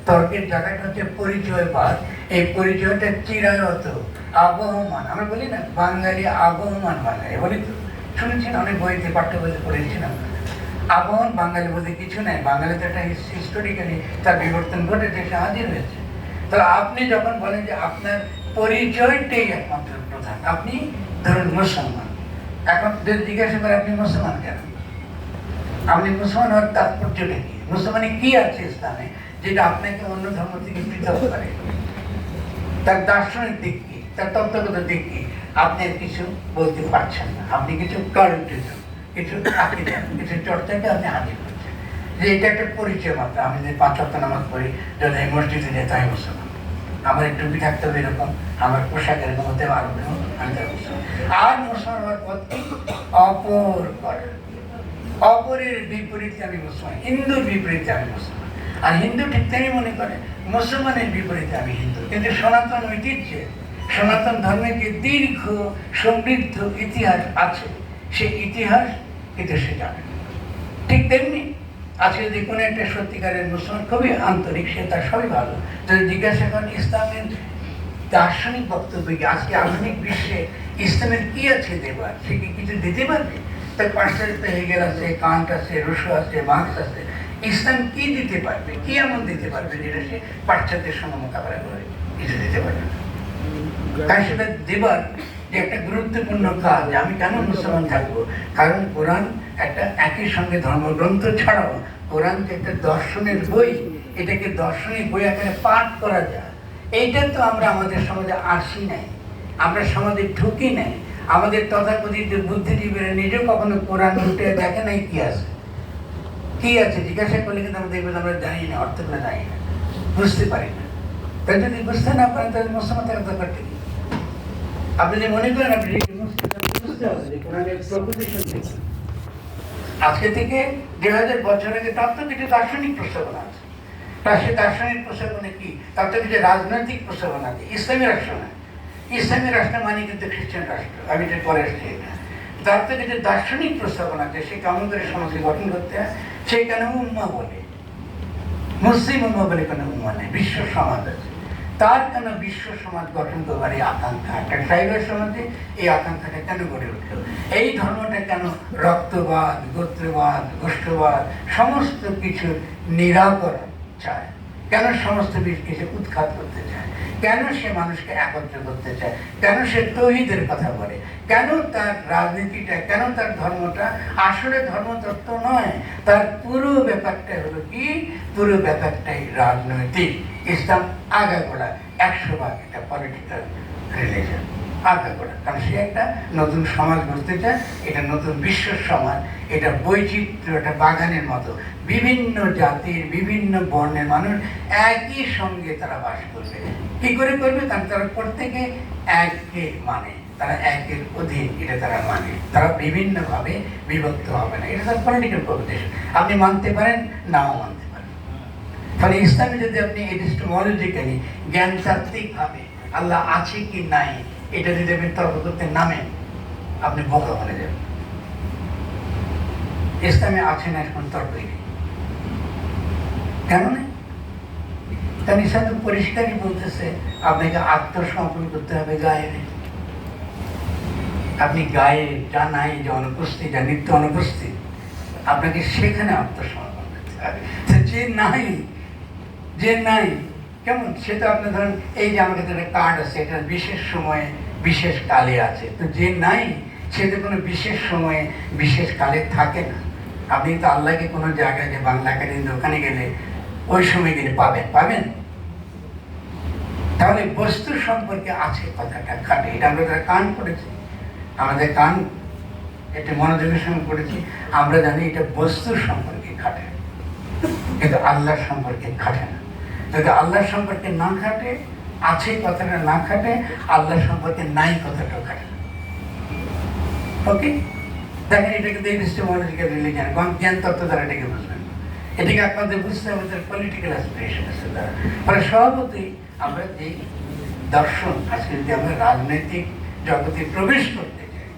তর্কের জায়গাটা হচ্ছে পরিচয়বাদ। এই পরিচয়টা চিরায়ত, আবহমান। আমরা বলি না বাঙালি আবহমান বাঙালি, বলি তো, শুনেছেন অনেক বইতে, পাঠ্য বইতে পড়েছিলাম। আবহমান বাঙালি বলতে কিছু নেই। বাঙালিতে একটা হিস্টোরিক্যালি তার বিবর্তন ঘটেছে, সে হাজির হয়েছে। তাহলে আপনি যখন বলেন যে আপনার পরিচয়টাই একমাত্র প্রধান, আপনি ধরুন মুসলমান, এখন যদি জিজ্ঞাসা করে আপনি মুসলমান কেন, আপনি মুসলমান হওয়ার তাৎপর্যটা কি? মুসলমানে কি আছে ইসলামে যেটা আপনাকে অন্য ধর্ম থেকে পৃথক করে? তার দার্শনিক দিক কি, তার তত্ত্বগত দিক কি? আপনি কিছু বলতে পারছেন না। আপনি কিছু কাল্টিজম, কিছু আকিদা, কিছু চর্চাকে আপনি হাজির করছেন যে এটা একটা পরিচয় মাত্র। আমি যে 5 ওয়াক্ত নামাজ পড়ি, যদি এই মসজিদে যেতে হয় মুসলমান, আমার টুপি থাকতে হবে এরকম, আমার পোশাক এরকম হতে পারবে, আমি তার মুসলমান। আর মুসলমান হওয়ার পথ কি? অপর করা, অপরের বিপরীতে আমি মুসলমান, হিন্দুর বিপরীতে আমি মুসলমান। আর হিন্দু ঠিক তেমনি মনে করে মুসলমানের বিপরীতে আমি হিন্দু। কিন্তু সনাতন ঐতিহ্যে, সনাতন ধর্মের যে দীর্ঘ সমৃদ্ধ ইতিহাস আছে, সেই ইতিহাস কিন্তু সে জানে। ঠিক তেমনি আজকে যদি কোনো একটা সত্যিকারের মুসলমান খুবই আন্তরিক, সে তার সবই ভালো, যদি জিজ্ঞাসা করেন ইসলামের দার্শনিক বক্তব্য কি, আজকে আধুনিক বিশ্বে ইসলামের কি আছে দেবার, সে কি কিছু দিতে পারবে? তার পাশ্চাত্যে হেগেল আছে, কান্ট আছে, রুশো আছে, মার্কস আছে, ইসলাম কি দিতে পারবে, কি এমন দিতে পারবে যেটা সে পাশ্চাত্যের সঙ্গে মোকাবেলা করে কিছু দিতে পারবে না। তাই সেটা দেবার যে একটা গুরুত্বপূর্ণ কাজ। আমি কেন মুসলমান থাকবো? কারণ কোরআন একটা একই সঙ্গে ধর্মগ্রন্থ ছাড়াও কোরআন যে একটা দর্শনের বই, এটাকে দর্শনিক বই আকারে পাঠ করা যায়। এইটা তো আমরা আমাদের সমাজে আসি নাই, আমরা সমাজে ঢুকি নাই। আমাদের তথাকথিত বুদ্ধিজীবীরা নিজেও কখনো কোরআন উঠে দেখে নাই কি আছে, কি আছে জিজ্ঞাসা করলে কিন্তু আমরা দেখবেন আমরা জানি না, অর্থগুলো জানি না, বুঝতে পারি না। তাই যদি বুঝতে না পারেন তাহলে মুসলমান থাকার দরকারটা কি? আপনি যে মনে করেন আপনি বুঝতে হবে যে কোরআনের প্রকৃতি সত্যি। আজকে থেকে 2000 বছর আগে তার তো কিছু দার্শনিক প্রস্তাবনা আছে, তার সে দার্শনিক প্রস্তাবনা কি, তার তো কিছু রাজনৈতিক প্রস্তাবনা আছে। ইসলামী রাষ্ট্র না, ইসলামী রাষ্ট্র মানে কিন্তু খ্রিস্টান রাষ্ট্র, আমি এটা পরে আসছি। তার তো কিছু দার্শনিক প্রস্তাবনা আছে, সে কেমন করে সমাজকে গঠন করতে হয়, সে কেন উম্মা বলে, মুসলিম উম্মা বলে কোনো উম্মা নেই, বিশ্ব সমাজ আছে। তার কেন বিশ্ব সমাজ গঠন করবার এই আকাঙ্ক্ষা, একটা ট্রাইবাল সমাজে এই আকাঙ্ক্ষাটা কেন গড়ে উঠলো? এই ধর্মটা কেন রক্তবাদ, গোত্রবাদ, গোষ্ঠবাদ সমস্ত কিছুর নিরাকরণ চায়? কেন সমস্ত কিছু উৎখাত করতে চায়? কেন সে মানুষকে একত্র করতে চায়? কেন সে তৌহিদের কথা বলে? কেন তার রাজনীতিটা, কেন তার ধর্মটা আসলে ধর্মতত্ত্ব নয়, তার পুরো ব্যাপারটা হলো কি, পুরো ব্যাপারটাই রাজনৈতিক। ইসলাম আগাগোড়া 100 ভাগ এটা পলিটিক্যাল রিলিজন, আগাগোড়া। কারণ সে একটা নতুন সমাজ গড়তে চায়, এটা নতুন বিশ্ব সমাজ, এটা বৈচিত্র্য, একটা বাগানের মতো, বিভিন্ন জাতির বিভিন্ন বর্ণের মানুষ একই সঙ্গে তারা বাস করবে। কি করে করবে? কারণ তারা প্রত্যেকে এককে মানে, তারা একের অধীন, এটা তারা মানে, তারা বিভিন্নভাবে বিভক্ত হবে না। এটা তার পলিটিক্যাল প্রপোজিশন। আপনি মানতে পারেন, নাও মানতে পারেন। ফলে ইসলামে যদি আপনি এপিস্টেমোলজিক্যালি জ্ঞানতাত্ত্বিকভাবে আল্লাহ আছে কি নাই এটা যদি আপনি তর্ক করতে নামেন, আপনি বোকা বনে যাবেন। ইসলামে আছে না এখন তর্কই নেই। কেন নেই? কারণ ইসলাম তো পরিষ্কারই বলতেছে আপনাকে আত্মসমর্পণ করতে হবে গায়ে। আপনি গায়ে যা নাই, যে অনুপস্থিত, যা নিত্য অনুপস্থিত, আপনাকে সেখানে আত্মসমর্পণ করতে হবে। যে নাই, যে নাই কেমন, সে তো আপনি ধরেন এই যে আমাকে একটা কার্ড আছে, এটা বিশেষ সময়ে বিশেষ কালে আছে, তো যে নাই সে তো কোনো বিশেষ সময়ে বিশেষ কালে থাকে না। আপনি তো আল্লাহকে কোনো জায়গায়, যে বাংলা একাডেমির ওখানে গেলে ওই সময় গেলে পাবেন। তাহলে বস্তু সম্পর্কে আছে কথাটা খাটে, এটা আমরা যারা কান করেছি, আমাদের কান একটু মনোযোগের সঙ্গে পড়েছি, আমরা জানি এটা বস্তু সম্পর্কে খাটে, কিন্তু আল্লাহর সম্পর্কে খাটে না। যদি আল্লাহর সম্পর্কে না খাটে, আছে কথাটা না খাটে, আল্লাহ সম্পর্কে নাই কথাটাও খাটে না। ওকে, দেখেন এটা কিন্তু এপিস্টেমোলজিক্যাল রিলিজিয়ন, জ্ঞান তত্ত্ব দ্বারা এটাকে বুঝবেন। এটাকে আপনাদের বুঝতে হবে তার পলিটিক্যাল অ্যাসপিরেশন আছে দ্বারা। ফলে স্বভাবতই আমরা যে দর্শন, আজকে যদি আমরা রাজনৈতিক জগতে প্রবেশ করতে চাই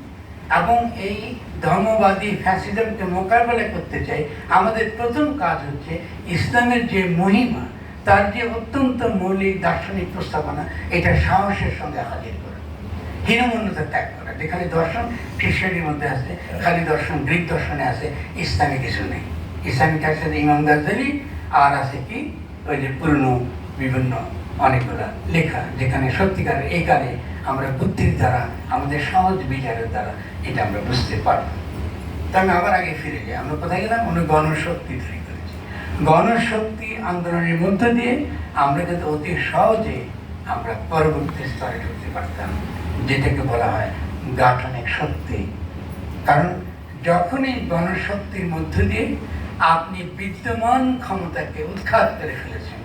এবং এই ধর্মবাদী ফ্যাসিজমকে মোকাবেলা করতে চাই, আমাদের প্রথম কাজ হচ্ছে ইসলামের যে মহিমা, তার যে অত্যন্ত মৌলিক দার্শনিক প্রস্তাবনা, এটা সাহসের সঙ্গে হাজির করা, হীনমন্যতা ত্যাগ করা। যেখানে দর্শন খ্রিস্টানির মধ্যে আছে, খালি দর্শন গ্রিক দর্শনে আছে, ইসলামে কিছু নেই। ইসলামিক আছে ইমাম গাজ্জালি, আর আছে কি ওই যে পুরনো বিভিন্ন অনেকগুলা লেখা, যেখানে সত্যিকারের এই কালে আমরা বুদ্ধির দ্বারা, আমাদের সহজ বিচারের দ্বারা এটা আমরা বুঝতে পারব। তো আমি আবার আগে ফিরে যাই, আমরা কোথায় গেলাম? উনি গণশক্তি তৈরি করেছি। গণশক্তি আন্দোলনের মধ্য দিয়ে আমরা কিন্তু অতি সহজে আমরা পরবর্তী স্তরে ঢুকতে পারতাম, যেটাকে বলা হয় গাঠনিক শক্তি। কারণ যখনই গণশক্তির মধ্য দিয়ে আপনি বিদ্যমান ক্ষমতাকে উৎখাত করে ফেলেছেন,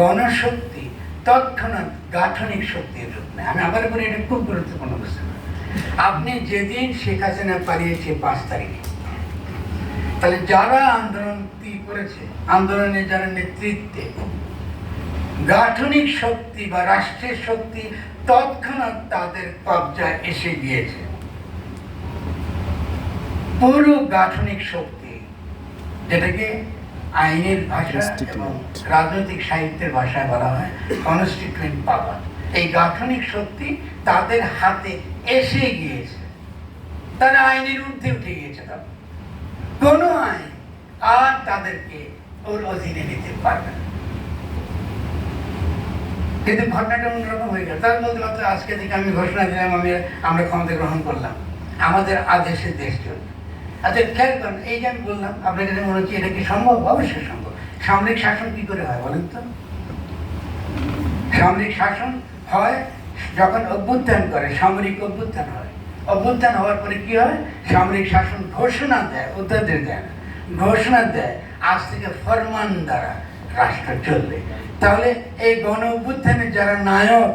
গণশক্তি তৎক্ষণাৎ গাঠনিক শক্তির রূপ নেয়। আমি আবার বলি, এটা খুব গুরুত্বপূর্ণ বুঝতে পারেন। আপনি যেদিন শেখ হাসিনা পালিয়েছে 5 তারিখে, তাহলে যারা আন্দোলন করেছে, আন্দোলনে যারা নেতৃত্বে, গাঠনিক শক্তি বা রাষ্ট্রের শক্তি তৎক্ষণাৎ তাদের কবজায় এসে গিয়েছে। পুরো গাঠনিক শক্তি, যেটাকে আইনের ভাষা এবং রাজনৈতিক সাহিত্যের ভাষায় বলা হয় কনস্টিটিউয়েন্ট পাওয়ার। এই গাঠনিক শক্তি তাদের হাতে এসে গিয়েছে, তারা আইনের ঊর্ধ্বে উঠে গিয়েছে। তারা কোনো আইন আর তাদেরকে ওর অধীনে নিতে পারবে না। কিন্তু ঘটনাটা অন্যরকম হয়ে গেল। তার মধ্যে মাত্র আজকে থেকে আমি ঘোষণা দিলাম আমরা ক্ষমতা গ্রহণ করলাম, আমাদের আদেশে দেশ চলবে। আচ্ছা খেয়াল করেন, এই যে আমি বললাম আপনার কাছে মনে হচ্ছে এটা কি সম্ভব? অবশ্যই সম্ভব। সামরিক শাসন কি করে হয় বলেন তো? সামরিক শাসন হয় যখন অভ্যুত্থান করে, সামরিক অভ্যুত্থান হয়। অভ্যুত্থান হওয়ার পরে কি হয়? সামরিক শাসন ঘোষণা দেয়, অধ্যাদেশ দেয় না, ঘোষণা দেয় আজ থেকে ফরমান দ্বারা রাষ্ট্র চলবে। তাহলে এই গণ অভ্যুত্থানের যারা নায়ক,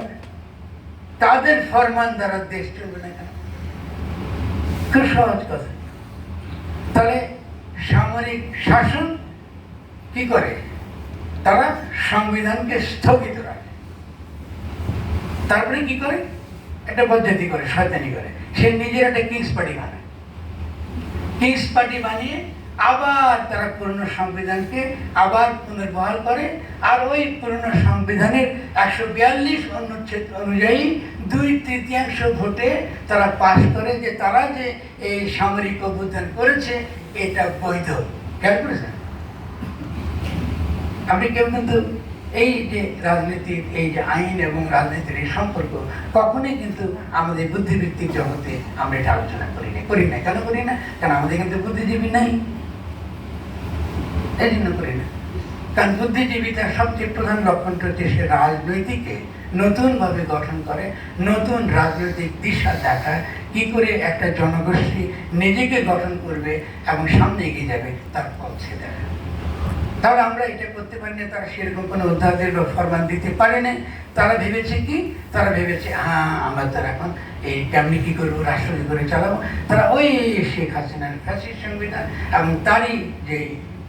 তাদের ফরমান দ্বারা দেশ চলবে না কেন? খুব সহজ কথা। তাহলে সামরিক শাসন কি করে? তারা সংবিধানকে স্থগিত রাখে। তারপরে কি করে? একটা পদ্ধতি করে, শয়তানি করে। সে নিজের একটা কিংস পার্টি বানায়। কিংস পার্টি বানিয়ে আবার তারা পুরনো সংবিধানকে আবার পুনর্বহাল করে। আর ওই পুরনো সংবিধানের 142 অনুচ্ছেদ অনুযায়ী 2/3 ভোটে তারা পাশ করে যে তারা যে এই সামরিক অভ্যুত্থান করেছে এটা বৈধ। খেয়াল করেছেন? আপনি কেউ কিন্তু এই যে রাজনীতির এই যে আইন এবং রাজনীতির এই সম্পর্ক কখনোই কিন্তু আমাদের বুদ্ধিবৃত্তিক জগতে আমরা এটা আলোচনা করি না। কেন করি না? কারণ আমাদের কিন্তু বুদ্ধিজীবী নাই, এই জন্য করি না। কারণ বুদ্ধিজীবী তার সবচেয়ে প্রধান লক্ষণটা হচ্ছে সে রাজনৈতিকে নতুনভাবে গঠন করে, নতুন রাজনৈতিক দিশা দেখায়, কি করে একটা জনগোষ্ঠী নিজেকে গঠন করবে এবং সামনে এগিয়ে যাবে তার পথে দেখায়। তাহলে আমরা এটা করতে পারি না। তারা সেরকম কোনো অধ্যাদেশ বা ফরমান দিতে পারে না। তারা ভেবেছে কি? তারা ভেবেছে আমরা তারা এখন এই কেমনি কি করবো, রাষ্ট্র কি করে চালাবো। তারা ওই শেখ হাসিনার ফ্যাসিস্ট সংবিধান এবং তারই যে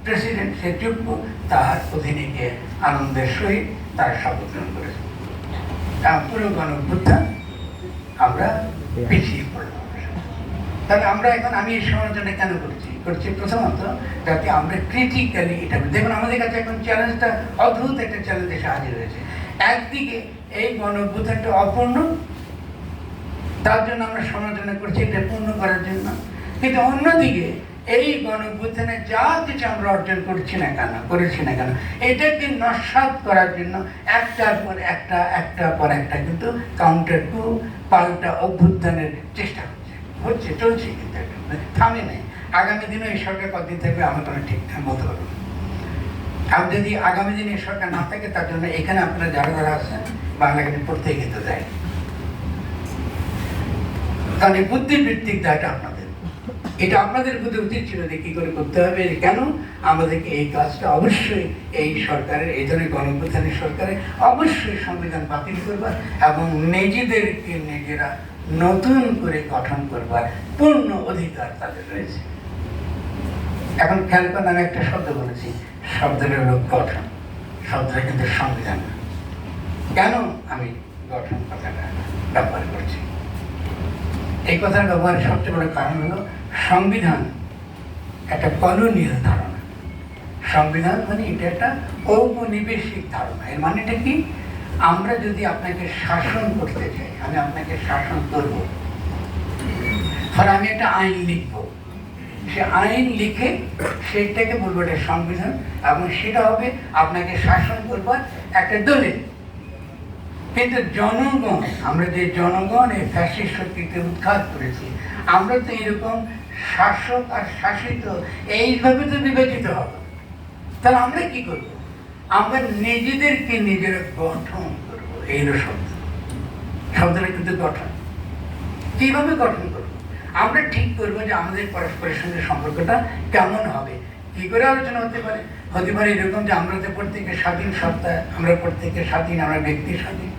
প্রেসিডেন্ট সে যোগ্য, তার অধীনে গিয়ে আনন্দের সহিত তারা শপথ গ্রহণ করেছে। পুরো গণ অভ্যুত্থান আমরা পিছিয়ে পড়লাম। তাহলে আমরা এখন আমি এই সমালোচনা কেন করছি? প্রথমত যাতে আমরা ক্রিটিক্যালি এটা দেখুন। আমাদের কাছে এখন চ্যালেঞ্জটা অদ্ভুত একটা চ্যালেঞ্জ এসে হাজির হয়েছে। একদিকে এই গণ অভ্যুত্থানটা অপূর্ণ, তার জন্য আমরা সমালোচনা করছি এটা পূর্ণ করার জন্য। কিন্তু অন্যদিকে এই গণ অভ্যুত্থানে যা কিছু আমরা অর্জন করেছি না কেন এটাকে নস্যাৎ করার জন্য একটার পর একটা কিন্তু কাউন্টার টু পাল্টা অভ্যুত্থানের চেষ্টা চলছে কিন্তু থামে নেই। আগামী দিনে এই সরকার কতদিন থাকবে আমার কোনো ঠিক বলতে পারবো না। আর যদি আগামী দিনে এই সরকার না থাকে, তার জন্য এখানে আপনারা যারা আছেন বাংলা একাডেমি পড়তে কিন্তু দেয়। কারণ এই বুদ্ধিবৃত্তিক দায়টা আপনাদের, এটা আপনাদের বুদ্ধি উচিত ছিল যে কি করে করতে হবে। কেন আমাদেরকে এই কাজটা অবশ্যই এই সরকারের, এই ধরনের গণঅভ্যুত্থানের সরকারের অবশ্যই সংবিধান বাতিল করবার এবং নিজেদেরকে নিজেরা নতুন করে গঠন করবার পূর্ণ অধিকার তাদের রয়েছে। এখন খেয়াল করেন, আমি একটা শব্দ বলেছি, শব্দের হলো গঠন, শব্দটা কিন্তু সংবিধান। কেন আমি গঠন কথাটা ব্যবহার করছি? এই কথার ব্যবহারের সবচেয়ে বড় কারণ হলো সংবিধান একটা কলোনিয়াল ধারণা। সংবিধান মানে এটা একটা ঔপনিবেশিক ধারণা। এর মানেটা কি? আমরা যদি আপনাকে শাসন করতে চাই, আমি আপনাকে শাসন করব, ফলে আমি একটা আইন লিখব। সে আইন লিখে সেটাকে বলবো এটা সংবিধান, এবং সেটা হবে আপনাকে শাসন করবার একটা দলিল। কিন্তু জনগণ, আমরা যে জনগণ এই ফ্যাসিস্ট শক্তিকে উৎখাত করেছি, আমরা তো এরকম শাসক আর শাসিত এইভাবে তো বিবেচিত হব। তাহলে আমরা কি করব? আমরা নিজেদেরকে নিজেরা গঠন করবো। এই হলো শব্দটা কিন্তু গঠন। কিভাবে গঠন করবো? আমরা ঠিক করবো যে আমাদের পরস্পরের সঙ্গে সম্পর্কটা কেমন হবে। কি করে আলোচনা হতে পারে? হতে পারে এরকম যে আমরা তো প্রত্যেকে স্বাধীন সত্তা, আমরা প্রত্যেকে স্বাধীন, আমরা ব্যক্তি স্বাধীন।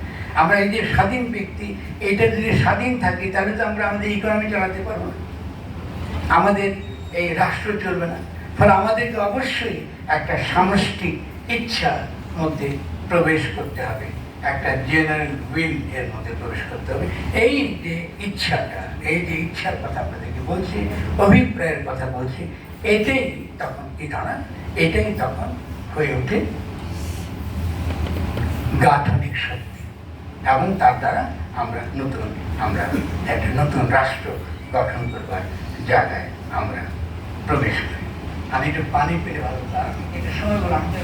আমরা এই যে স্বাধীন ব্যক্তি, এটা যদি স্বাধীন থাকি তাহলে তো আমরা আমাদের ইকোনমি চালাতে পারবো না, আমাদের এই রাষ্ট্র চলবে না। ফলে আমাদেরকে অবশ্যই একটা সামষ্টিক ইচ্ছার মধ্যে প্রবেশ করতে হবে, একটা জেনারেল উইল এর মধ্যে প্রবেশ করতে হবে। এই যে ইচ্ছাটা, এই যে ইচ্ছার কথা আপনাদেরকে বলছি, অভিপ্রায়ের কথা বলছি, এটাই তখন কি দাঁড়ায়, এটাই তখন হয়ে ওঠে গাঠনিক শক্তি, এবং তার দ্বারা আমরা একটা নতুন রাষ্ট্র গঠন করবার জায়গায় আমরা প্রবেশ করি। আমি একটু পানি পেলে ভালো, এটা সময় বলে আমাদের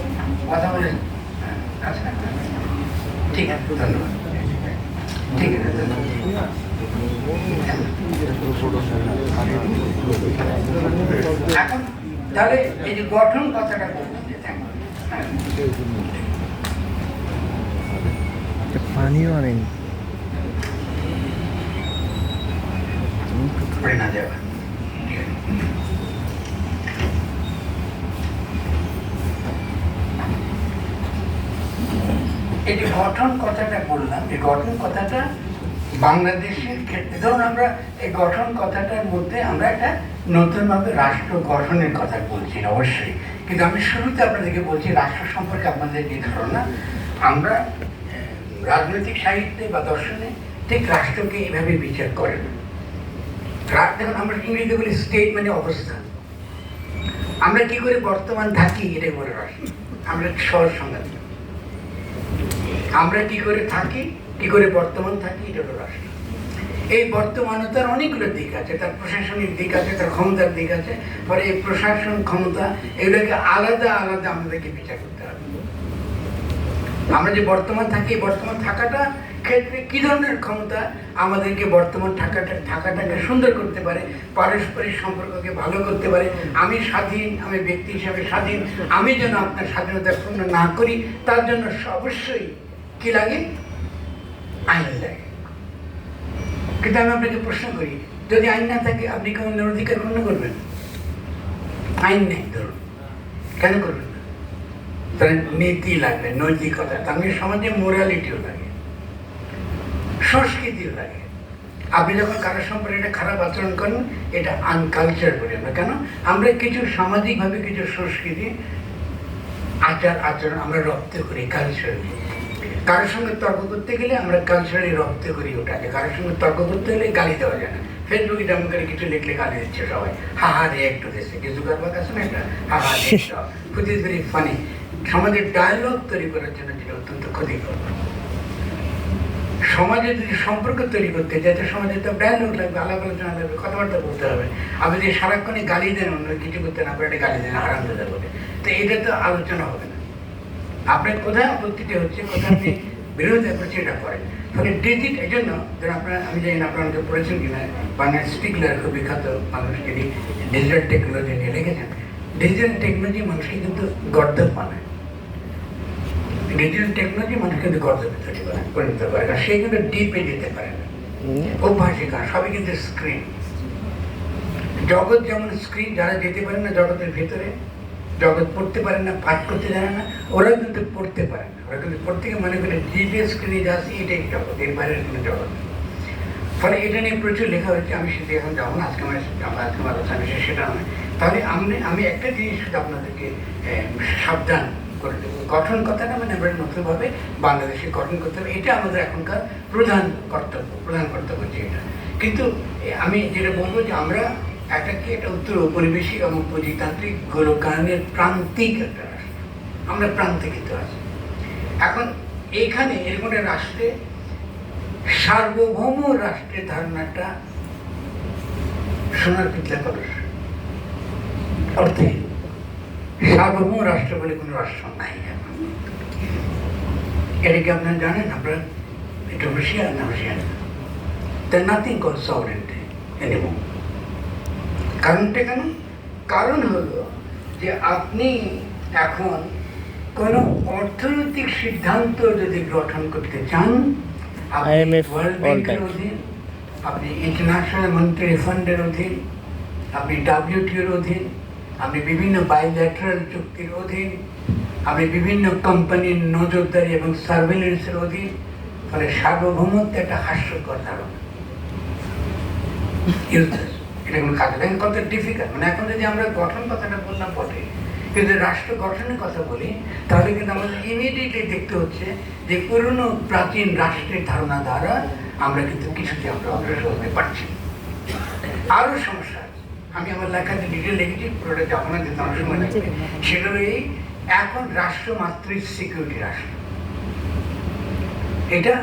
কথা বলে। আচ্ছা, ঠিক আছে, ধন্যবাদ। ঠিক আছে, ধন্যবাদ। এখন তাহলে এই যে গঠন কথাটা বললাম, যে পানিও আনেন প্রেরণা দেওয়া। এই যে গঠন কথাটা বললাম, এই গঠন কথাটা বাংলাদেশের ক্ষেত্রে ধরুন আমরা এই গঠন কথাটার মধ্যে আমরা একটা নতুনভাবে রাষ্ট্র গঠনের কথা বলছি অবশ্যই, কিন্তু আমি শুরুতে আপনাদেরকে বলছি রাষ্ট্র সম্পর্কে আপনাদের যে ধারণা, আমরা রাজনৈতিক সাহিত্যে বা দর্শনে ঠিক রাষ্ট্রকে এইভাবে বিচার করেন। দেখুন আমরা ইংরেজিতে বলি স্টেট মানে অবস্থান। আমরা কি করে বর্তমান থাকি এটাই বলে রাষ্ট্র। আমরা সহজ সংজ্ঞা, আমরা কি করে থাকি, কি করে বর্তমান থাকি, এটা হলো রাষ্ট্র। এই বর্তমানতার অনেকগুলো দিক আছে, তার প্রশাসনিক দিক আছে, তার ক্ষমতার দিক আছে। ফলে এই প্রশাসন ক্ষমতা এগুলোকে আলাদা আলাদা আমাদেরকে বিচার করতে হবে। আমরা যে বর্তমান থাকি, বর্তমান থাকাটা ক্ষেত্রে কি ধরনের ক্ষমতা আমাদেরকে বর্তমান থাকাটাকে সুন্দর করতে পারে, পারস্পরিক সম্পর্ককে ভালো করতে পারে। আমি স্বাধীন, আমি ব্যক্তি হিসাবে স্বাধীন, আমি যেন আপনার স্বাধীনতা পূর্ণ না করি, তার জন্য অবশ্যই কি লাগে, আইন লাগে। কিন্তু আমি আপনাকে প্রশ্ন করি, যদি আইন না থাকে আপনি কি অন্যের অধিকার পূর্ণ করবেন? আইন নেই ধরুন, কেন করবেন না? তাহলে নীতি লাগবে, নৈতিকতা, তার মানে সমাজে মোরালিটিও লাগে, সংস্কৃতিও লাগে। আপনি যখন কারোর সম্পর্কে একটা খারাপ আচরণ করেন, এটা আনকালচার বলি আমরা। কেন? আমরা কিছু সামাজিকভাবে কিছু সংস্কৃতি আচরণ আমরা রপ্ত করি কালচারালি। কারোর সঙ্গে তর্ক করতে গেলে আমরা কালচারালি রপ্ত করি ওটাকে। কারোর সঙ্গে তর্ক করতে গেলে গালি দেওয়া যায় না। ফেসবুকে যেমন করে কিছু লিখলে গালি দিচ্ছে সবাই, হাহা রিয়াক্ট টু দিচ্ছে, কিছু কারবার আছে না, একটা হাহা হুইচ ইজ ভেরি ফানি। সমাজের ডায়ালগ তৈরি করার জন্য যেটা অত্যন্ত ক্ষতিকর। সমাজে যদি সম্পর্ক তৈরি করতে চাই, সমাজে তো ডায়ালগ লাগবে, আলাপ আলোচনা লাগবে, কথাবার্তা বলতে হবে। আপনি যদি সারাক্ষণে গালি দেন, অন্য কিছু করতে না পারে গালি দেন, আরাম দেবে বলে, তো এটা তো আলোচনা হবে না। আপনার কোথায় আপত্তিটা হচ্ছে, কোথায় আপনি বিরোধিতা করছে, এটা করেন। ফলে ডিজিট এই জন্য আপনারা, আমি জানি না আপনারা পড়েছেন কিনা, বাংলার স্টিগলার খুব বিখ্যাত মানুষ, যিনি ডিজিটাল টেকনোলজি নিয়ে লিখেছেন। ডিজিটাল টেকনোলজি মানুষকে কিন্তু গর্দভ বানায়। ডিজিটাল টেকনোলজি মানুষ কিন্তু গর্দভে তৈরি পরিণত করে না, সে কিন্তু ডিপে যেতে পারে না। অভ্যাসী কারণ সবই কিন্তু স্ক্রিন। জগৎ যেমন স্ক্রিন, যারা যেতে পারে না জগতের ভেতরে, জগৎ পড়তে পারে না, পাঠ করতে জানে না, ওরা কিন্তু পড়তে পারে না। ওরা কিন্তু পড়তে গিয়ে মনে করে ডিজিটাল স্ক্রিনে যাচ্ছি, এটাই জগৎ, এর বাইরের কোনো জগৎ। ফলে এটা নিয়ে প্রচুর লেখা হয়েছে, আমি সেটা এখন যাবো না, আজকে আমার আলোচনা বিষয় সেটা নয়। তাহলে আমি একটা জিনিস শুধু আপনাদেরকে সাবধান করে দেবো, গঠন কথাটা মানে আমরা নতুনভাবে বাংলাদেশে গঠন করতে হবে, এটা আমাদের এখনকার প্রধান কর্তব্য যেটা। কিন্তু আমি যেটা বলবো যে আমরা একটা উত্তর ঔপনিবেশিক এবং পুঁজিতান্ত্রিক গোলকায়নের প্রান্তিক একটা রাষ্ট্র, আমরা প্রান্তিকিত আছি। এখন এখানে এরকম একটা রাষ্ট্রে সার্বভৌম রাষ্ট্রের ধারণাটা সোনার পিতলা কলস অর্থে সার্বভৌম রাষ্ট্র বলে কোনো রাষ্ট্র নাই। এটা কি আপনারা জানেন? আপনারা এটা হুঁশিয়ার না হুঁশিয়ার? There's nothing called sovereignty anymore. কারণটা কেন? কারণ হলো যে আপনি এখন কোনো অর্থনৈতিক সিদ্ধান্ত যদি গঠন করতে চান, আপনি ওয়ার্ল্ড ব্যাংকের অধীন, আপনি ইন্টারন্যাশনাল মনিটারি ফান্ডের অধীন, আপনি WTOর অধীন, আপনি বিভিন্ন বাইল্যাটারাল চুক্তির অধীন, আপনি বিভিন্ন কোম্পানির নজরদারি এবং সার্ভেলেন্সের অধীন। ফলে সার্বভৌমত্ব একটা হাস্যকর ধারণা, এটা কোনো কাজে লাগে, কত ডিফিকাল্ট। মানে এখন যদি আমরা গঠন কথাটা বললাম বটে, কিন্তু রাষ্ট্র গঠনের কথা বলি, তাহলে কিন্তু আমাদের ইমিডিয়েটলি দেখতে হচ্ছে যে পুরনো প্রাচীন রাষ্ট্রের ধারণা দ্বারা আমরা কিন্তু কিছুতে আমরা অগ্রসর হতে পারছি। আরও সমস্যা আছে, আমি আমার লেখাতে ডিটেল লিখেছি, পুরোটা যাবো না, যেতে অনেক সময় লাগবে। সেটা এই, এখন রাষ্ট্র মাত্রই সিকিউরিটি রাষ্ট্র, এটা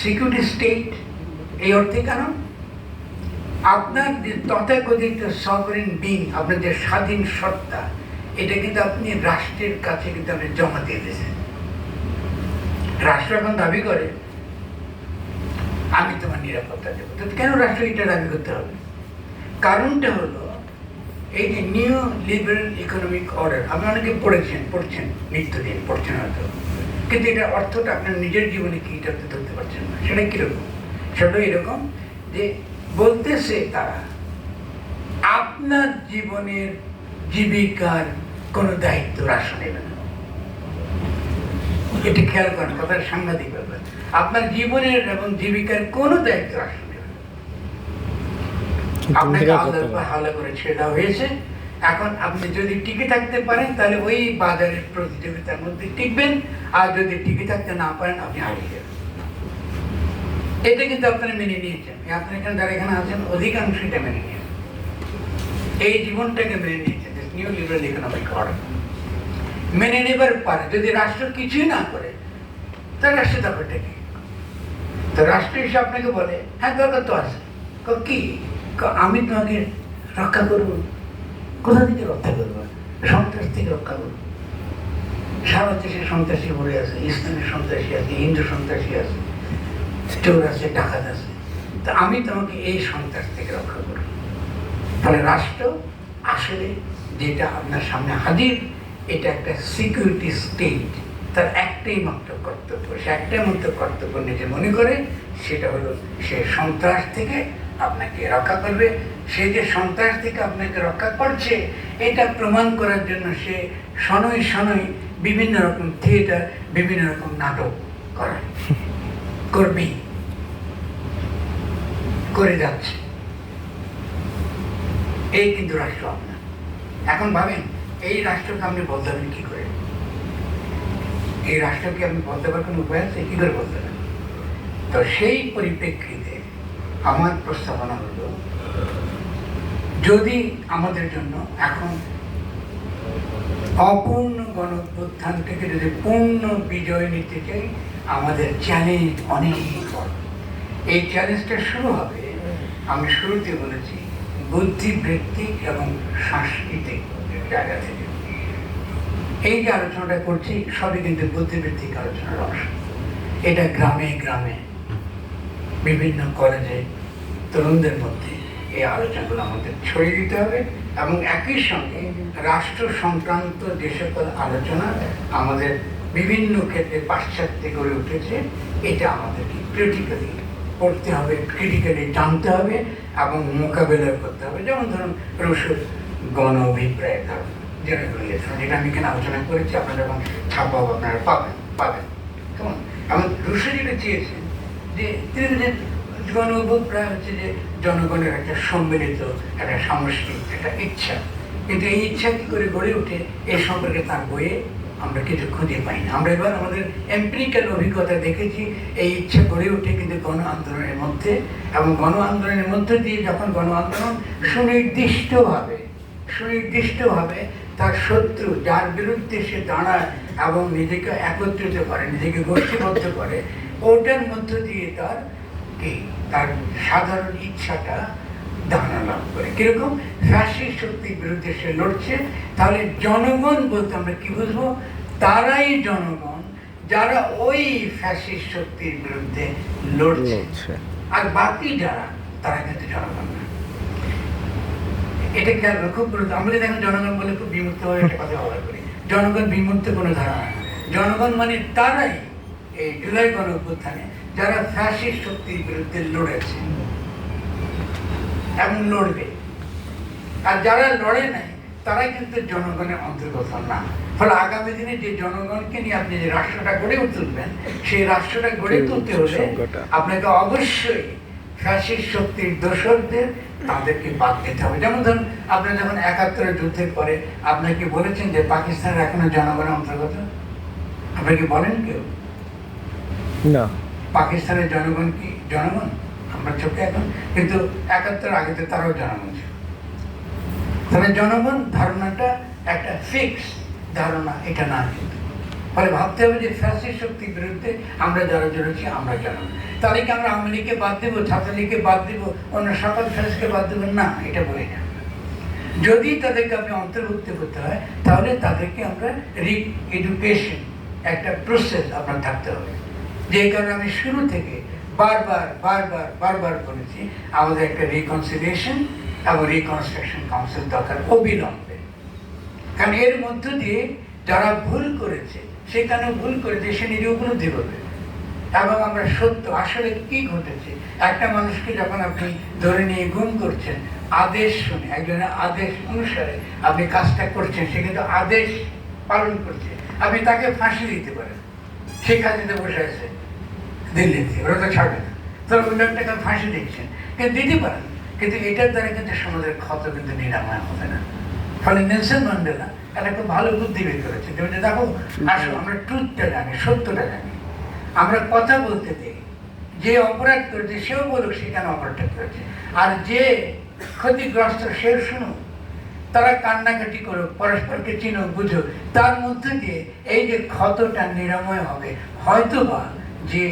সিকিউরিটি স্টেট। এই অর্থে কেন, আপনার যে তথাকথিত সভরেন বিং, আপনার যে স্বাধীন সত্তা, এটা কিন্তু আপনি রাষ্ট্রের কাছে কিন্তু আপনি জমা দিয়ে দিয়েছেন। রাষ্ট্র এখন দাবি করে আমি তোমার নিরাপত্তা দেবো। তো কেন রাষ্ট্র এটা দাবি করতে হবে? কারণটা হলো এই যে নিউ লিবারেল ইকোনমিক অর্ডার, আপনি অনেকে পড়ছেন নিত্যদিন, পড়ছেন হয়তো, কিন্তু এটা অর্থটা আপনার নিজের জীবনে কি এটা আপনি ধরতে পারছেন না। সেটা কিরকম? সেটা এরকম যে বলতেছে তারা আপনার জীবনের জীবিকার কোনো দায়িত্ব রাষ্ট্র নেবে না। এটা খেয়াল করেন, কথাটা সাংঘাতিক ব্যাপার। আপনার জীবনের এবং জীবিকার কোনো দায়িত্ব রাষ্ট্র নেবে না, আপনাকে হাওলা করে ছেড়ে দেওয়া হয়েছে। এখন আপনি যদি টিকে থাকতে পারেন তাহলে ওই বাজারের প্রতিযোগিতার মধ্যে টিকবেন, আর যদি টিকে থাকতে না পারেন আপনি হারিয়ে যাবেন। এটা কিন্তু আপনারা মেনে নিয়েছেন, আপনার এখানে যারা এখানে আছেন অধিকাংশ এটা মেনে নিয়েছেন, এই জীবনটাকে মেনে নিয়েছেন, নিউ লিবারেল ইকোনমিক অর্ডার মেনে নেবার পারে। যদি রাষ্ট্র কিছুই না করে তাহলে রাষ্ট্রের ব্যাপারটা কি? তো রাষ্ট্র হিসেবে আপনাকে বলে হ্যাঁ দরকার তো আছে, কি আমি তোমাকে রক্ষা করবো। কোথা থেকে রক্ষা করবো? সন্ত্রাস থেকে রক্ষা করবো। সারা দেশে সন্ত্রাসী ভরে আছে, ইসলামের সন্ত্রাসী আছে, হিন্দু সন্ত্রাসী আছে, চোর আছে, ডাকাত আছে, তা আমি তোমাকে এই সন্ত্রাস থেকে রক্ষা করবো। ফলে রাষ্ট্র আসলে যেটা আপনার সামনে হাজির, এটা একটা সিকিউরিটি স্টেট। তার একটাই মাত্র কর্তব্য, সে একটাই মাত্র কর্তব্য নিজে মনে করে, সেটা হলো সে সন্ত্রাস থেকে আপনাকে রক্ষা করবে। সে যে সন্ত্রাস থেকে আপনাকে রক্ষা করছে এটা প্রমাণ করার জন্য সে শনৈ শনৈ বিভিন্ন রকম থিয়েটার, বিভিন্ন রকম নাটক করে যাচ্ছে। এই কিন্তু রাষ্ট্র আপনার। এখন ভাবেন এই রাষ্ট্রকে আপনি বলতে পারবেন কি করে? এই রাষ্ট্রকে আপনি বলতে পারবেন কোনো উপায় আছে? কি করে বলতে পারবেন? তো সেই পরিপ্রেক্ষিতে আমার প্রস্তাবনা হলো, যদি আমাদের জন্য এখন অপূর্ণ গণ-অভ্যুত্থান থেকে যদি পূর্ণ বিজয় নিতে চাই, আমাদের চ্যালেঞ্জ অনেক বড়। এই চ্যালেঞ্জটা শুরু হবে, আমি শুরুতে বলেছি, বুদ্ধিবৃত্তিক এবং সাংস্কৃতিক জায়গা থেকে। এই যে আলোচনাটা করছি সবই কিন্তু বুদ্ধিবৃত্তিক আলোচনার অংশ। এটা গ্রামে গ্রামে বিভিন্ন কলেজে তরুণদের মধ্যে এই আলোচনাগুলো আমাদের ছড়িয়ে দিতে হবে, এবং একই সঙ্গে রাষ্ট্র সংক্রান্ত যে সকল আলোচনা আমাদের বিভিন্ন ক্ষেত্রে পাশ্চাত্যে গড়ে উঠেছে, এটা আমাদেরকে ক্রিটিক্যালি পড়তে হবে, ক্রিটিক্যালি জানতে হবে এবং মোকাবেলা করতে হবে। যেমন ধরুন রুশোর গণ অভিপ্রায়ের ধারণা, যেটা আমি এখানে আলোচনা করেছি, আপনারা যখন ছাপাও আপনারা পাবেন কেমন। এবং রুশো যেটা চেয়েছেন যে তিনি গণ অভিপ্রায় হচ্ছে যে জনগণের একটা সম্মিলিত একটা সামষ্টিক একটা ইচ্ছা, কিন্তু এই ইচ্ছা কি করে গড়ে ওঠে এই সম্পর্কে তার বইয়ে আমরা কিছু খুঁজে পাই না। আমরা এবার আমাদের এম্পিরিক্যাল অভিজ্ঞতা দেখেছি এই ইচ্ছা গড়ে ওঠে কিন্তু গণ আন্দোলনের মধ্যে, এবং গণ আন্দোলনের মধ্যে দিয়ে যখন গণ আন্দোলন সুনির্দিষ্টভাবে তার শত্রু যার বিরুদ্ধে সে দাঁড়ায় এবং নিজেকে একত্রিত করে, নিজেকে গোষ্ঠীবদ্ধ করে, ওটার মধ্য দিয়ে তার সাধারণ ইচ্ছাটা দানা লাভ করে। কিরকম? ফ্যাসিস্ট শক্তির বিরুদ্ধে সে লড়ছে, তাহলে জনগণ বলতে আমরা কি বুঝবো? তারাই জনগণ যারা ওই ফ্যাসিস্ট শক্তির বিরুদ্ধে লড়ছে, আর বাকি যারা তারা কিন্তু জনগণ না। এটা খেয়াল খুব গুরুত্ব। আমরা যদি এখন জনগণ বলে খুব বিমুক্ত হয়ে একটা কথা ব্যবহার করি, জনগণ বিমুক্ত কোনো ধারণা না। জনগণ মানে তারাই এই জুলাই গণ অভ্যুত্থানে যারা ফ্যাসিস্ট শক্তির বিরুদ্ধে লড়েছে এবং লড়বে, আর যারা লড়ে নাই তারা কিন্তু জনগণের অন্তর্গত না। ফলে আগামী দিনে যে জনগণকে নিয়ে আপনি যে রাষ্ট্রটা গড়ে তুলবেন, সেই রাষ্ট্রটা গড়ে তুলতে হলে আপনাকে অবশ্যই ফ্যাসিস্ট শক্তির দোসরদের তাদেরকে বাদ দিতে হবে। যেমন ধরুন আপনার যখন ৭১ যুদ্ধের পরে আপনাকে বলেছেন যে পাকিস্তানের এখনো জনগণের অন্তর্গত, আপনাকে কি বলেন কেউ? না। পাকিস্তানের জনগণ কি জনগণ? আমরা চোখে এখন, কিন্তু ৭১ আগে তো তারাও জনগণ ছিল। তবে জনগণ ধারণাটা একটা ফিক্স ধারণা, এটা না। কিন্তু ফলে ভাবতে হবে যে ফ্যাসিস্ট শক্তির বিরুদ্ধে আমরা যারা জড়েছি আমরা জনগণ। তাহলে কি আমরা আওয়ামী লীগকে বাদ দেবো, ছাত্রলীগকে বাদ দেবো, অন্য সকল ফ্যাসিস্টকে বাদ দেবো? না, এটা বলি না। যদি তাদেরকে আপনি অন্তর্ভুক্ত করতে হয় তাহলে তাদেরকে আমরা রি-এডুকেশন একটা প্রসেস আপনার থাকতে হবে। যে কারণে আমি শুরু থেকে বারবার বলেছি আমাদের একটা রিকনসিলিয়েশন এবং রিকনস্ট্রাকশন কাউন্সিল দরকার অবিলম্বে। কারণ এর মধ্য দিয়ে যারা ভুল করেছে, সেখানে ভুল করেছে সে নিজে উপলব্ধি করবে এবং আমরা সত্য আসলে কি ঘটেছে। একটা মানুষকে যখন আপনি ধরে নিয়ে গুম করছেন আদেশ শুনে, একজনের আদেশ অনুসারে আপনি কাজটা করছেন, সে কিন্তু আদেশ পালন করছে, আপনি তাকে ফাঁসি দিতে পারেন। শেখ হাসিনা বসে আছে দিল্লিতে, ওরা তো ছাড়বে না, তো ওই লোকটাকে ফাঁসি দিচ্ছেন, কিন্তু দিতে পারেন, কিন্তু এটার দ্বারা কিন্তু সমাজের ক্ষত কিন্তু নিরাময় হবে না। ফলে নেলসন ম্যান্ডেলা একটা খুব ভালো বুদ্ধি বের করেছে, যে দেখো আসো আমরা ট্রুথটা জানি, সত্যটা জানি, আমরা কথা বলতে দিই, যে অপরাধ করেছে সেও বলুক সে কেন অপরাধটা করেছে, আর যে ক্ষতিগ্রস্ত সেও শুনুক, তারা কান্নাকাটি করুক, পরস্পরকে চিনুক, বুঝুক, তার মধ্যে দিয়ে এই যে ক্ষতটা নিরাময় হবে। হয়তোবা যে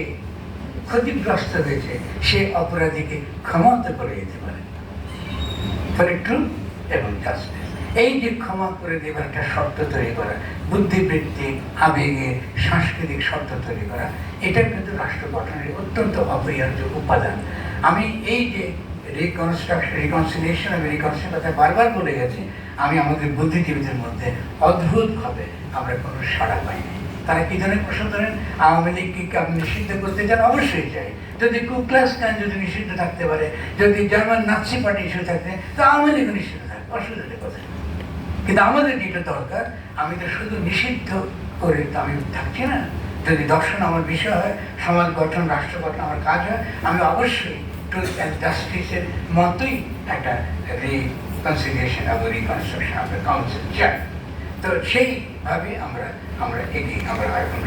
ক্ষতিগ্রস্ত হয়েছে সে অপরাধীকে ক্ষমা করে দিতে পারে। ফলে ট্রুথ এবং জাস্টিস, এই যে ক্ষমা করে দেবার একটা শর্ত তৈরি করা, বুদ্ধিবৃত্তিক, আবেগের, সাংস্কৃতিক শর্ত তৈরি করা, এটা কিন্তু রাষ্ট্র গঠনের অত্যন্ত অপরিহার্য উপাদান। আমি এই যে রিকনসিলিয়েশন এবং রিকনসিলিয়েশন কথা বারবার বলে গেছি, আমি আমাদের বুদ্ধিজীবীদের মধ্যে অদ্ভুতভাবে আমরা কোনো সাড়া পাইনি। তারা কি ধরনের প্রশ্ন করেন, আওয়ামী লীগকে আপনি নিষিদ্ধ করতে চান? অবশ্যই চাই। যদি কু ক্লাস ক্লান যদি নিষিদ্ধ থাকতে পারে, যদি জার্মান নাৎসি পার্টি ইস্যু থাকতে, তো আওয়ামী লীগ নিষিদ্ধ থাকবে, অসুবিধার কথা। কিন্তু আমাদের যেটা দরকার, আমি তো শুধু নিষিদ্ধ করে তো আমি থাকছি না। যদি দর্শন আমার বিষয় হয়, সমাজ গঠন, রাষ্ট্র গঠন আমার কাজ হয়, আমি অবশ্যই ট্রুথ অ্যান্ড জাস্টিসের মতোই একটা রিকনসিলিয়েশন এবং রিকনস্ট্রাকশন আমরা কাউন্সিল চাই। তো সেইভাবে আমরা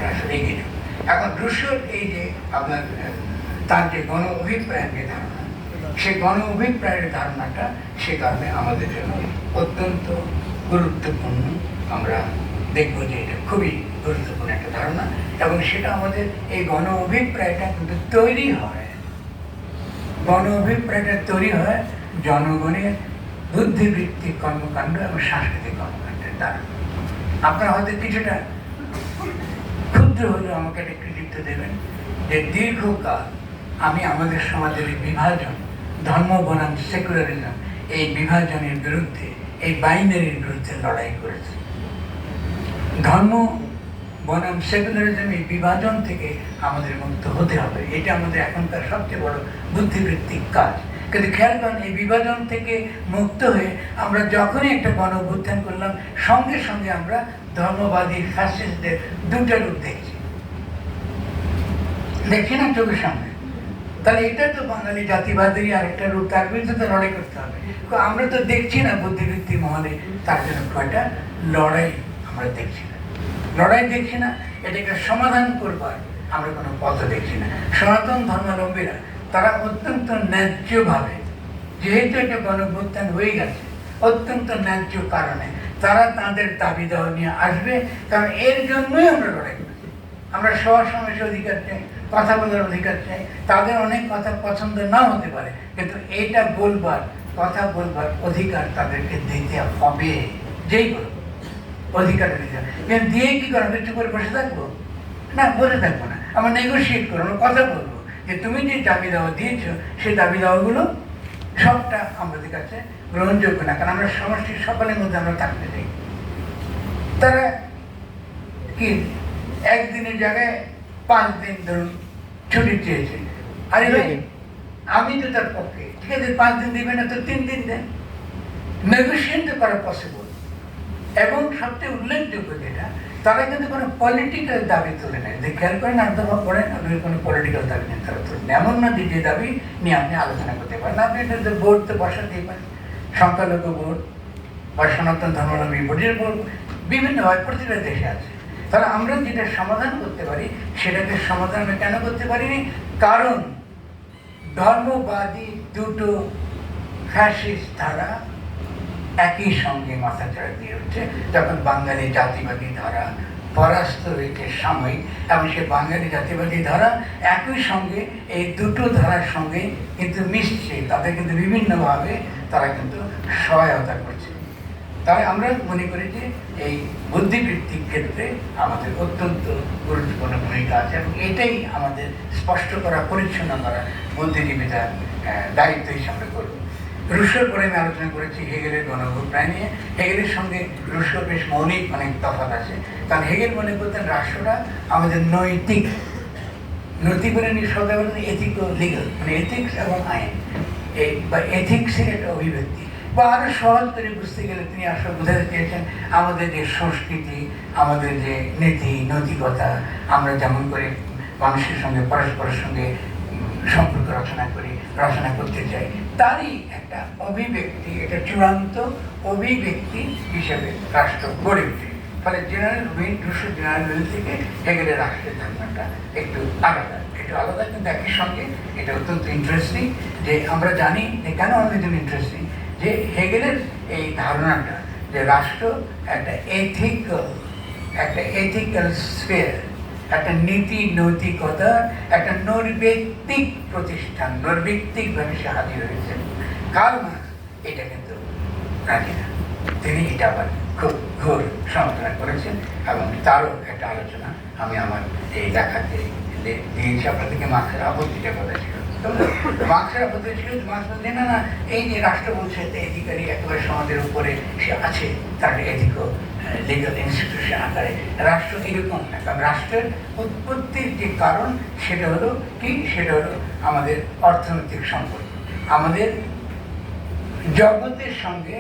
আসলে এগিয়ে যাব। এখন রুশোর এই যে আপনার তার যে গণ অভিপ্রায়ের যে ধারণা, সেই গণ অভিপ্রায়ের ধারণাটা সে কারণে আমাদের জন্য অত্যন্ত গুরুত্বপূর্ণ। আমরা দেখবো যে এটা খুবই গুরুত্বপূর্ণ একটা ধারণা, এবং সেটা আমাদের এই গণ অভিপ্রায়টা কিন্তু তৈরি হয়, গণ অভিপ্রায়টা তৈরি হয় জনগণের বুদ্ধিবৃত্তিক কর্মকাণ্ড এবং সাংস্কৃতিক কর্মকাণ্ডের দ্বারা। আপনারা হয়তো কিছুটা ক্ষুদ্র হলেও আমাকে একটা কৃতিত্ব দেবেন যে দীর্ঘকাল আমি আমাদের সমাজের বিভাজন, ধর্ম বনাম সেকুলারিজম, এই বিভাজনের বিরুদ্ধে, এই বাইনারির বিরুদ্ধে লড়াই করেছি। ধর্ম বনাম সেকুলারিজম, এই বিভাজন থেকে আমাদের মুক্ত হতে হবে, এটা আমাদের এখনকার সবচেয়ে বড় বুদ্ধিবৃত্তিক কাজ। কিন্তু খেয়াল করেন, এই বিভাজন থেকে মুক্ত হয়ে আমরা যখনই একটা গণ অভ্যুত্থান করলাম, সঙ্গে সঙ্গে আমরা ধর্মবাদী ফ্যাসিস্টদের দুটা রূপ দেখছি না চোখের সামনে। তাহলে এটা তো বাঙালি জাতিবাদের আরেকটা রূপ, তার বিরুদ্ধে তো লড়াই করতে হবে। আমরা তো দেখছি না বুদ্ধিবৃত্তি মহলে তার জন্য কয়টা লড়াই আমরা দেখছি না, এটাকে সমাধান করবার আমরা কোনো পথ দেখছি না। সনাতন ধর্মাবলম্বীরা তারা অত্যন্ত ন্যায্যভাবে, যেহেতু একটা গণঅভ্যুত্থান হয়ে গেছে, অত্যন্ত ন্যায্য কারণে তারা তাদের দাবি দেওয়া নিয়ে আসবে, কারণ এর জন্যই আমরা লড়াই করছি। আমরা সবার সমাবেশের অধিকার চাই, কথা বলার অধিকার চাই। তাদের অনেক কথা পছন্দ নাও হতে পারে, কিন্তু এটা কথা বলবার অধিকার তাদেরকে দিতে হবে। যেই বলব অধিকার দিতে হবে, কিন্তু দিয়ে কি করবো? একটু করে বসে থাকবো না, বসে থাকবো না, আমরা নেগোসিয়েট করবো, আমরা কথা বলবো যে তুমি যে দাবি দাওয়া দিয়েছো সেই দাবি দাওয়াগুলো সবটা আমাদের কাছে গ্রহণযোগ্য না, কারণ আমরা সমষ্টির সকলের মধ্যে আমরা থাকতে চাই। তারা কি একদিনের জায়গায় 5 দিন ধরুন ছুটি চেয়েছে, আরে ভাই আমি তো তার পক্ষে, ঠিক আছে 5 দিন দিবেন না তো 3 দিন দেন, নেগোসিয়েট তো করা পসিবল। এবং সবচেয়ে উল্লেখযোগ্য যেটা, তারা কিন্তু কোনো পলিটিক্যাল দাবি তুলে নেয়, যে খেয়াল করেন আর্ধভাব পড়েন, আপনি কোনো পলিটিক্যাল দাবি নেন তারা তুলে, এমন না যে দাবি নিয়ে আপনি আলোচনা করতে পারেন। আপনি এটা বোর্ড তো বসাতেই পারেন, সংখ্যালঘু বোর্ড বা সনাতন ধর্মাবলম্বী বোর্ডের বোর্ড বিভিন্নভাবে প্রতিটা দেশে আছে। তাহলে আমরা যেটা সমাধান করতে পারি সেটাকে সমাধান আমরা কেন করতে পারিনি? কারণ ধর্মবাদী দুটো ফ্যাসিস্ট ধারা একই সঙ্গে মাথাচাড়া দিয়ে উঠছে, যখন বাঙালি জাতিবাদী ধারা পরাস্ত হয়েছে সাময়িক, এবং সে বাঙালি জাতিবাদী ধারা একই সঙ্গে এই দুটো ধারার সঙ্গে কিন্তু মিশছে, তাদের কিন্তু বিভিন্নভাবে তারা কিন্তু সহায়তা করছে। তাই আমরা মনে করি যে এই বুদ্ধিবৃত্তিক ক্ষেত্রে আমাদের অত্যন্ত গুরুত্বপূর্ণ ভূমিকা আছে, এবং এটাই আমাদের স্পষ্ট করা, পরিচ্ছন্ন করা বুদ্ধিজীবীতার দায়িত্ব হিসাবে করব। রুশোর পরে আমি আলোচনা করেছি হেগেলের গণঅভিপ্রায় নিয়ে। হেগেলের সঙ্গে রুশোর বেশ মৌলিক অনেক তফাৎ আছে, কারণ হেগেল মনে করতেন রাষ্ট্রটা আমাদের নৈতিক, নৈতিক বলে শব্দ বলেন এথিকো লিগাল, মানে এথিক্স এবং আইন, এই বা এথিক্সের একটা অভিব্যক্তি। বা আরো সহজ করে বুঝতে গেলে তিনি আসলে বোঝাতে চেয়েছেন আমাদের যে সংস্কৃতি, আমাদের যে নীতি নৈতিকতা, আমরা যেমন করে মানুষের সঙ্গে পরস্পরের সঙ্গে সম্পর্ক রচনা করতে চাই, তারই একটা অভিব্যক্তি, একটা চূড়ান্ত অভিব্যক্তি হিসেবে রাষ্ট্র গড়ে ওঠে। ফলে রুশো জেনারেল উইল থেকে হেগেলের রাষ্ট্রের ধারণাটা একটু আলাদা, কিন্তু একই সঙ্গে এটা অত্যন্ত ইন্টারেস্টিং যে আমরা জানি যে কেন আমাদের জন্য ইন্টারেস্টিং যে হেগেলের এই ধারণাটা যে রাষ্ট্র একটা এথিক্যাল স্ফিয়ার, একটা নীতি নৈতিকতা, একটা নৈর্ব্যক্তিক প্রতিষ্ঠান, নৈর্ব্যক্তিকভাবে সে হাজির হয়েছে। কার্ল মার্কস এটা কিন্তু রাখে না, তিনি এটা আবার খুব ঘোর সমালোচনা করেছেন, এবং তারও একটা আলোচনা আমি আমার এই লেখাতে দিয়েছি। আপনাদেরকে মার্কসের আপত্তিটার কথা ছিল, মার্কসের আপত্তি ছিল মার্কস বলছেন না এই যে রাষ্ট্র বলছে এথিক্যালি একেবারে সমাজের উপরে সে আছে, তার এথিকো লিগাল ইনস্টিটিউশন আকারে রাষ্ট্র এরকম না। কারণ রাষ্ট্রের উৎপত্তির যে কারণ সেটা হলো কি, সেটা হলো আমাদের অর্থনৈতিক সম্পর্ক, আমাদের জগতের সঙ্গে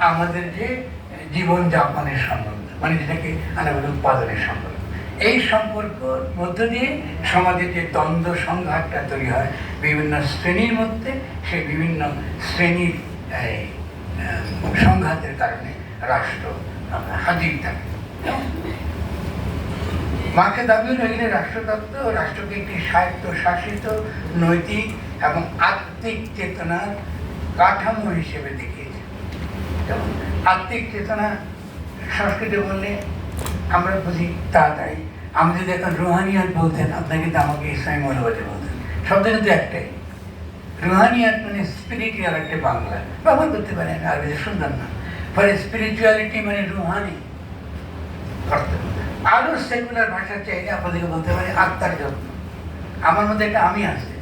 আমাদের যে জীবনযাপনের সম্পর্ক, মানে যেটাকে আমরা বলি উৎপাদনের সম্পর্ক। এই সম্পর্কর মধ্য দিয়ে সমাজের যে দ্বন্দ্ব সংঘাতটা তৈরি হয় বিভিন্ন শ্রেণীর মধ্যে, সেই বিভিন্ন শ্রেণীর সংঘাতের কারণে রাষ্ট্র হাজির থাকে। মাকে দাবি হয়ে গেলে রাষ্ট্রতত্ত্ব রাষ্ট্রকে একটি স্বায়ত্তশাসিত নৈতিক এবং আত্মিক চেতনার কাঠামো হিসেবে দেখিয়েছে। যেমন আত্মিক চেতনা সংস্কৃতি বললে আমরা বুঝি তাড়াতাড়ি, আমি যদি এখন রুহানিয়াত বলতেন আপনাকে কিন্তু আমাকে ইসলামী মৌলবাদী বলতেন, শব্দ কিন্তু একটাই। রুহানিয়াত মানে স্পিরিচুয়াল, একটা বাংলা ব্যবহার করতে পারেন, আরবিতে সুন্দর না। ফলে স্পিরিচুয়ালিটি মানে রুহানি অর্থ। আরো সেকুলার ভাষা চাইলে আপনাদেরকে বলতে পারি আত্মার যত্ন। আমার মধ্যে একটা আমি আছে,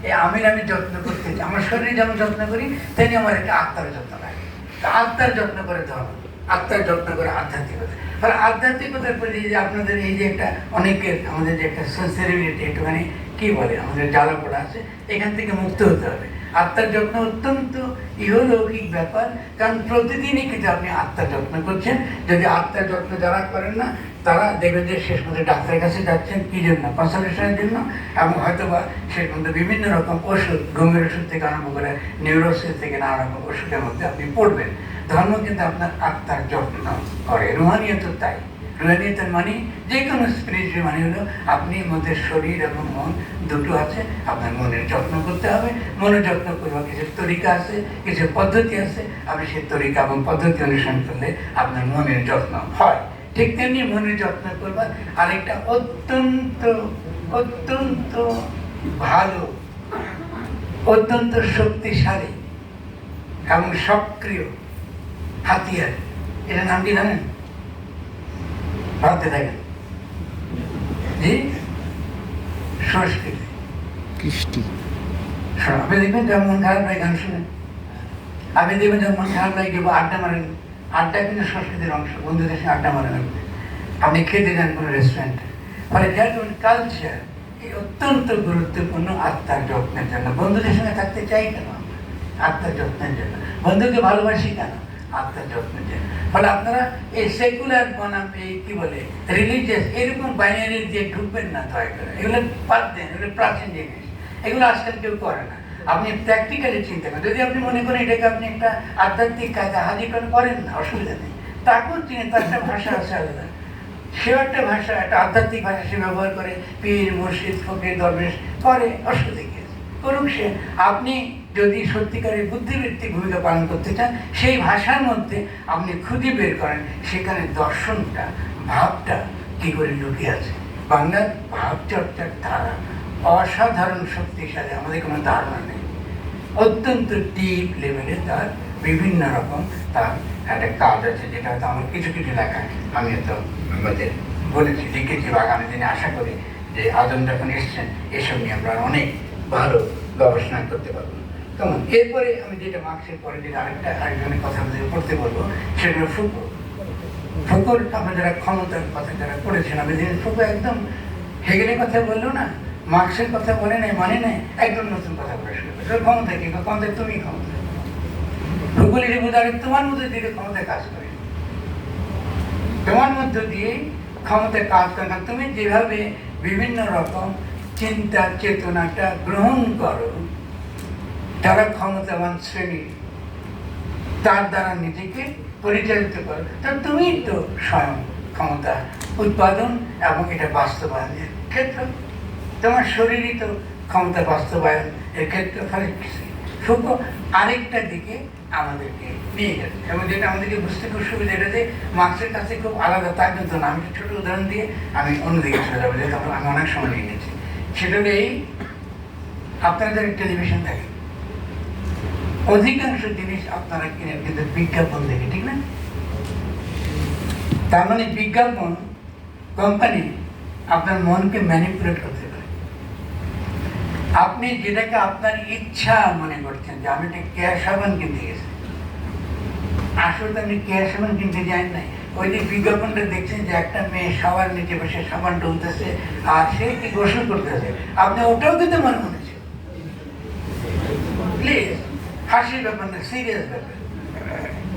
এই আমির আমি যত্ন করতে চাই, আমার শরীরে যেমন যত্ন করি তেমনি আমার একটা আত্মার যত্ন লাগে। আত্মার যত্ন করে ধর্ম, আত্মার যত্ন করে আধ্যাত্মিকতা। ফলে আধ্যাত্মিকতার প্রতি যে আপনাদের এই যে একটা অনেকের আমাদের যে একটা সেন্সিটিভিটি একটুখানি কি বলে আমাদের জ্বালা পড়া আছে, এখান থেকে মুক্ত হতে হবে। আত্মার যত্ন অত্যন্ত ইহলৌকিক ব্যাপার, কারণ প্রতিদিনই কিন্তু আপনি আত্মার যত্ন করছেন। যদি আত্মার যত্ন যারা করেন না তারা দেখবেন যে শেষ মধ্যে ডাক্তারের কাছে যাচ্ছেন কি জন্য, কনসালটেশনের জন্য, এবং হয়তো বা শেষ মধ্যে বিভিন্ন রকম ওষুধ, ঘুমের ওষুধ থেকে আরম্ভ করে নিউরোসিস থেকে নানা রকম ওষুধের মধ্যে আপনি পড়বেন। ধর্ম কিন্তু আপনার আত্মার যত্ন করে, রুহানিয়ত তাই। রুহানিয়তের মানে যে কোনো স্পিরিচুয়াল মানে হলো আপনি মধ্যে শরীর এবং মন দুটো আছে, আপনার মনের যত্ন করতে হবে। মনের যত্ন করবার কিছু তরিকা আছে, কিছু পদ্ধতি আছে, আপনি সেই তরিকা এবং পদ্ধতি অনুসরণ করলে আপনার মনের যত্ন হয়। ঠিক তেমনি মনের যত্ন করবার আরেকটা অত্যন্ত অত্যন্ত ভালো, অত্যন্ত শক্তিশালী এবং সক্রিয় হাতিয়ার, এটার নাম কি জানেন? ভাবতে থাকেন। জি, সংস্কৃতি, কৃষ্টি। আপনি দেখবেন যখন মন খারাপ লাগে গান শুনেন, আপনি দেখবেন যখন মন খারাপ লাগে কেউ আড্ডা মারেন, আড্ডা কিন্তু সংস্কৃতির অংশ, বন্ধুদের সঙ্গে আড্ডা মারেন। আপনি খেতে যান কোনো রেস্টুরেন্টে, ফলে কালচার এই অত্যন্ত গুরুত্বপূর্ণ আত্মার যত্নের জন্য। বন্ধুদের সঙ্গে থাকতে চাই কেন আমরা? আত্মার যত্নের জন্য। বন্ধুকে ভালোবাসি কেন? আত্মার যত্নের জন্য। ফলে আপনারা এই সেকুলার বনাম এই কি বলে রিলিজিয়াস এরকম বাইনারি দিয়ে ঢুকবেন না দয়া করে। এগুলো বাদ দেন, এগুলো প্রাচীন জিনিস, এগুলো আজকাল কেউ করে না। আপনি প্র্যাকটিক্যালি চিন্তা করেন, যদি আপনি মনে করেন এটাকে আপনি একটা আধ্যাত্মিক কাজে হাজির করেন না, অসুবিধা নেই। তারপর তিনি তার একটা ভাষা আছে আলাদা, সেও একটা ভাষা, একটা আধ্যাত্মিক ভাষা সে ব্যবহার করে, পীর মুর্শিদ ফকির দরবেশ করে, অসুবিধা কি আছে? করুন সে। আপনি যদি সত্যিকারের বুদ্ধিবৃত্তিক ভূমিকা পালন করতে চান, সেই ভাষার মধ্যে আপনি খুঁজে বের করেন সেখানে দর্শনটা, ভাবটা কী করে লুকিয়ে আছে। বাংলার ভাবচর্চার ধারা অসাধারণ শক্তিশালী, আমাদের কোনো ধারণা নেই। অত্যন্ত ডিপ লেভেলে তার বিভিন্ন রকম তার একটা কাজ আছে, যেটা হয়তো আমার কিছু কিছু লেখায় আমি হয়তো আমাদের বলেছি, লিখেছি, বা আগামী দিনে আশা করি যে আজম যখন এসছেন এসব নিয়ে আমরা অনেক ভালো গবেষণা করতে পারবো। কেমন? এরপরে আমি যেটা মার্ক্সের পরে যেটা আরেকজনের কথা পড়তে বলবো, সেগুলো ফুকো। ফুকোর আপনি যারা ক্ষমতার কথা যারা পড়েছেন, আমি ফুকো একদম হেগেলের কথা বললো না, মার্ক্সের কথা বলে নাই, মানে নাই, একদম নতুন কথা বলে শুরু করে। ক্ষমতা কি? ক্ষমতা তুমি ক্ষমতা। ভূগোলের বোঝারে তোমার মধ্যে দিয়ে ক্ষমতা কাজ করে, তোমার মধ্য দিয়ে ক্ষমতা কাজ করে না। তুমি যেভাবে বিভিন্ন রকম চিন্তা চেতনাটা গ্রহণ করো, যারা ক্ষমতাবান শ্রেণী তার দ্বারা নিজেকে পরিচালিত করো, তা তুমি তো স্বয়ং ক্ষমতা উৎপাদন এবং এটা বাস্তবায়নের ক্ষেত্র। তোমার শরীরই তো ক্ষমতা বাস্তবায়ন এর ক্ষেত্রে। ফলে ফুকো আরেকটা দিকে আমাদেরকে নিয়ে গেছে, এবং যেটা আমাদেরকে বুঝতে খুব সুবিধা, এটা যে মার্ক্সের কাছে খুব আলাদা তার জন্য না। আমি ছোট উদাহরণ দিয়ে আমি অন্যদিকে চলে যাবো, যেহেতু আমি অনেক সময় নিয়ে গেছি। সেটা হলো এই, আপনারা যারা টেলিভিশন দেখেন, অধিকাংশ জিনিস আপনারা কিনেন কিন্তু বিজ্ঞাপন দেখে, ঠিক না? তার মানে বিজ্ঞাপন কোম্পানি আপনার মনকে ম্যানিপুলেট করতে পারে। আপনি যেটাকে আপনার ইচ্ছা মনে করছেন যে আমি একটা কেয়া সাবান কিনতে গেছি, আসলে আপনি কেয়া সাবান কিনতে যান নাই। ওই যে বিজ্ঞাপনটা দেখছেন যে একটা মেয়ে সাবান নিচে বসে সাবান ঢুলতেছে আর সে কি গোসল করতেছে, আপনি ওটাও কিন্তু মনে হচ্ছে। প্লিজ, হাসির ব্যাপার না, সিরিয়াস ব্যাপার।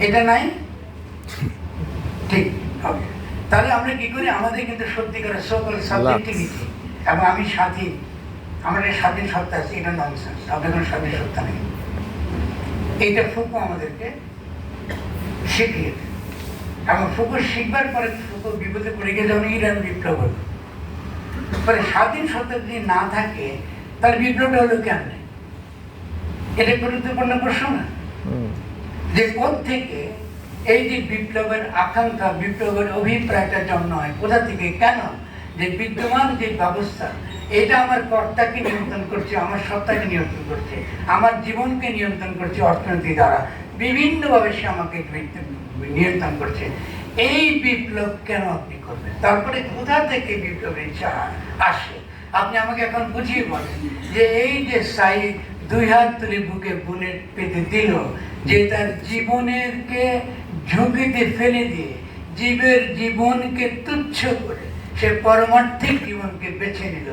এটা নাই, ঠিক হবে। তাহলে আমরা কি করি, আমাদের কিন্তু সত্যিকারের সকল সাবজেক্টিভিটি এবং আমি স্বাধীন, আমার এই স্বাধীন সত্তা আছে, এটা ননসেন্স। আপনার কোনো স্বাধীন সত্তা নেই। এইটা ফুকো আমাদেরকে শিখিয়ে দেয়, এবং ফুকো শিখবার পরে ফুকো বিপদে পড়ে গিয়ে যখন ইরান বিপ্লব হলো, ফলে স্বাধীন সত্তা যদি না থাকে তাহলে বিপ্লবটা হলো কেমন? এটা গুরুত্বপূর্ণ প্রশ্ন না? যে থেকে এই যে বিপ্লবের আকাঙ্ক্ষা, বিপ্লবের অভিপ্রায়টা জন্ম হয় কোথা থেকে, কেন? যে বিদ্যমান যে ব্যবস্থা, এটা আমার কর্তাকে নিয়ন্ত্রণ করছে, আমার সত্তাকে নিয়ন্ত্রণ করছে, আমার জীবনকে নিয়ন্ত্রণ করছে, অর্থনীতি দ্বারা বিভিন্নভাবে সে আমাকে নিয়ন্ত্রণ করছে। এই বিপ্লব কেন আপনি করবেন? তারপরে কোথা থেকে বিপ্লবের ইচ্ছা আসে? আপনি আমাকে এখন বুঝিয়ে বলেন যে এই যে সাই 2 হাত তুলে বুকে বুলেট পেতে দিল, যে তার জীবনেরকে ঝুঁকিতে ফেলে দিয়ে জীবের জীবনকে তুচ্ছ করে সে পরমার্থিক জীবনকে বেছে নিল,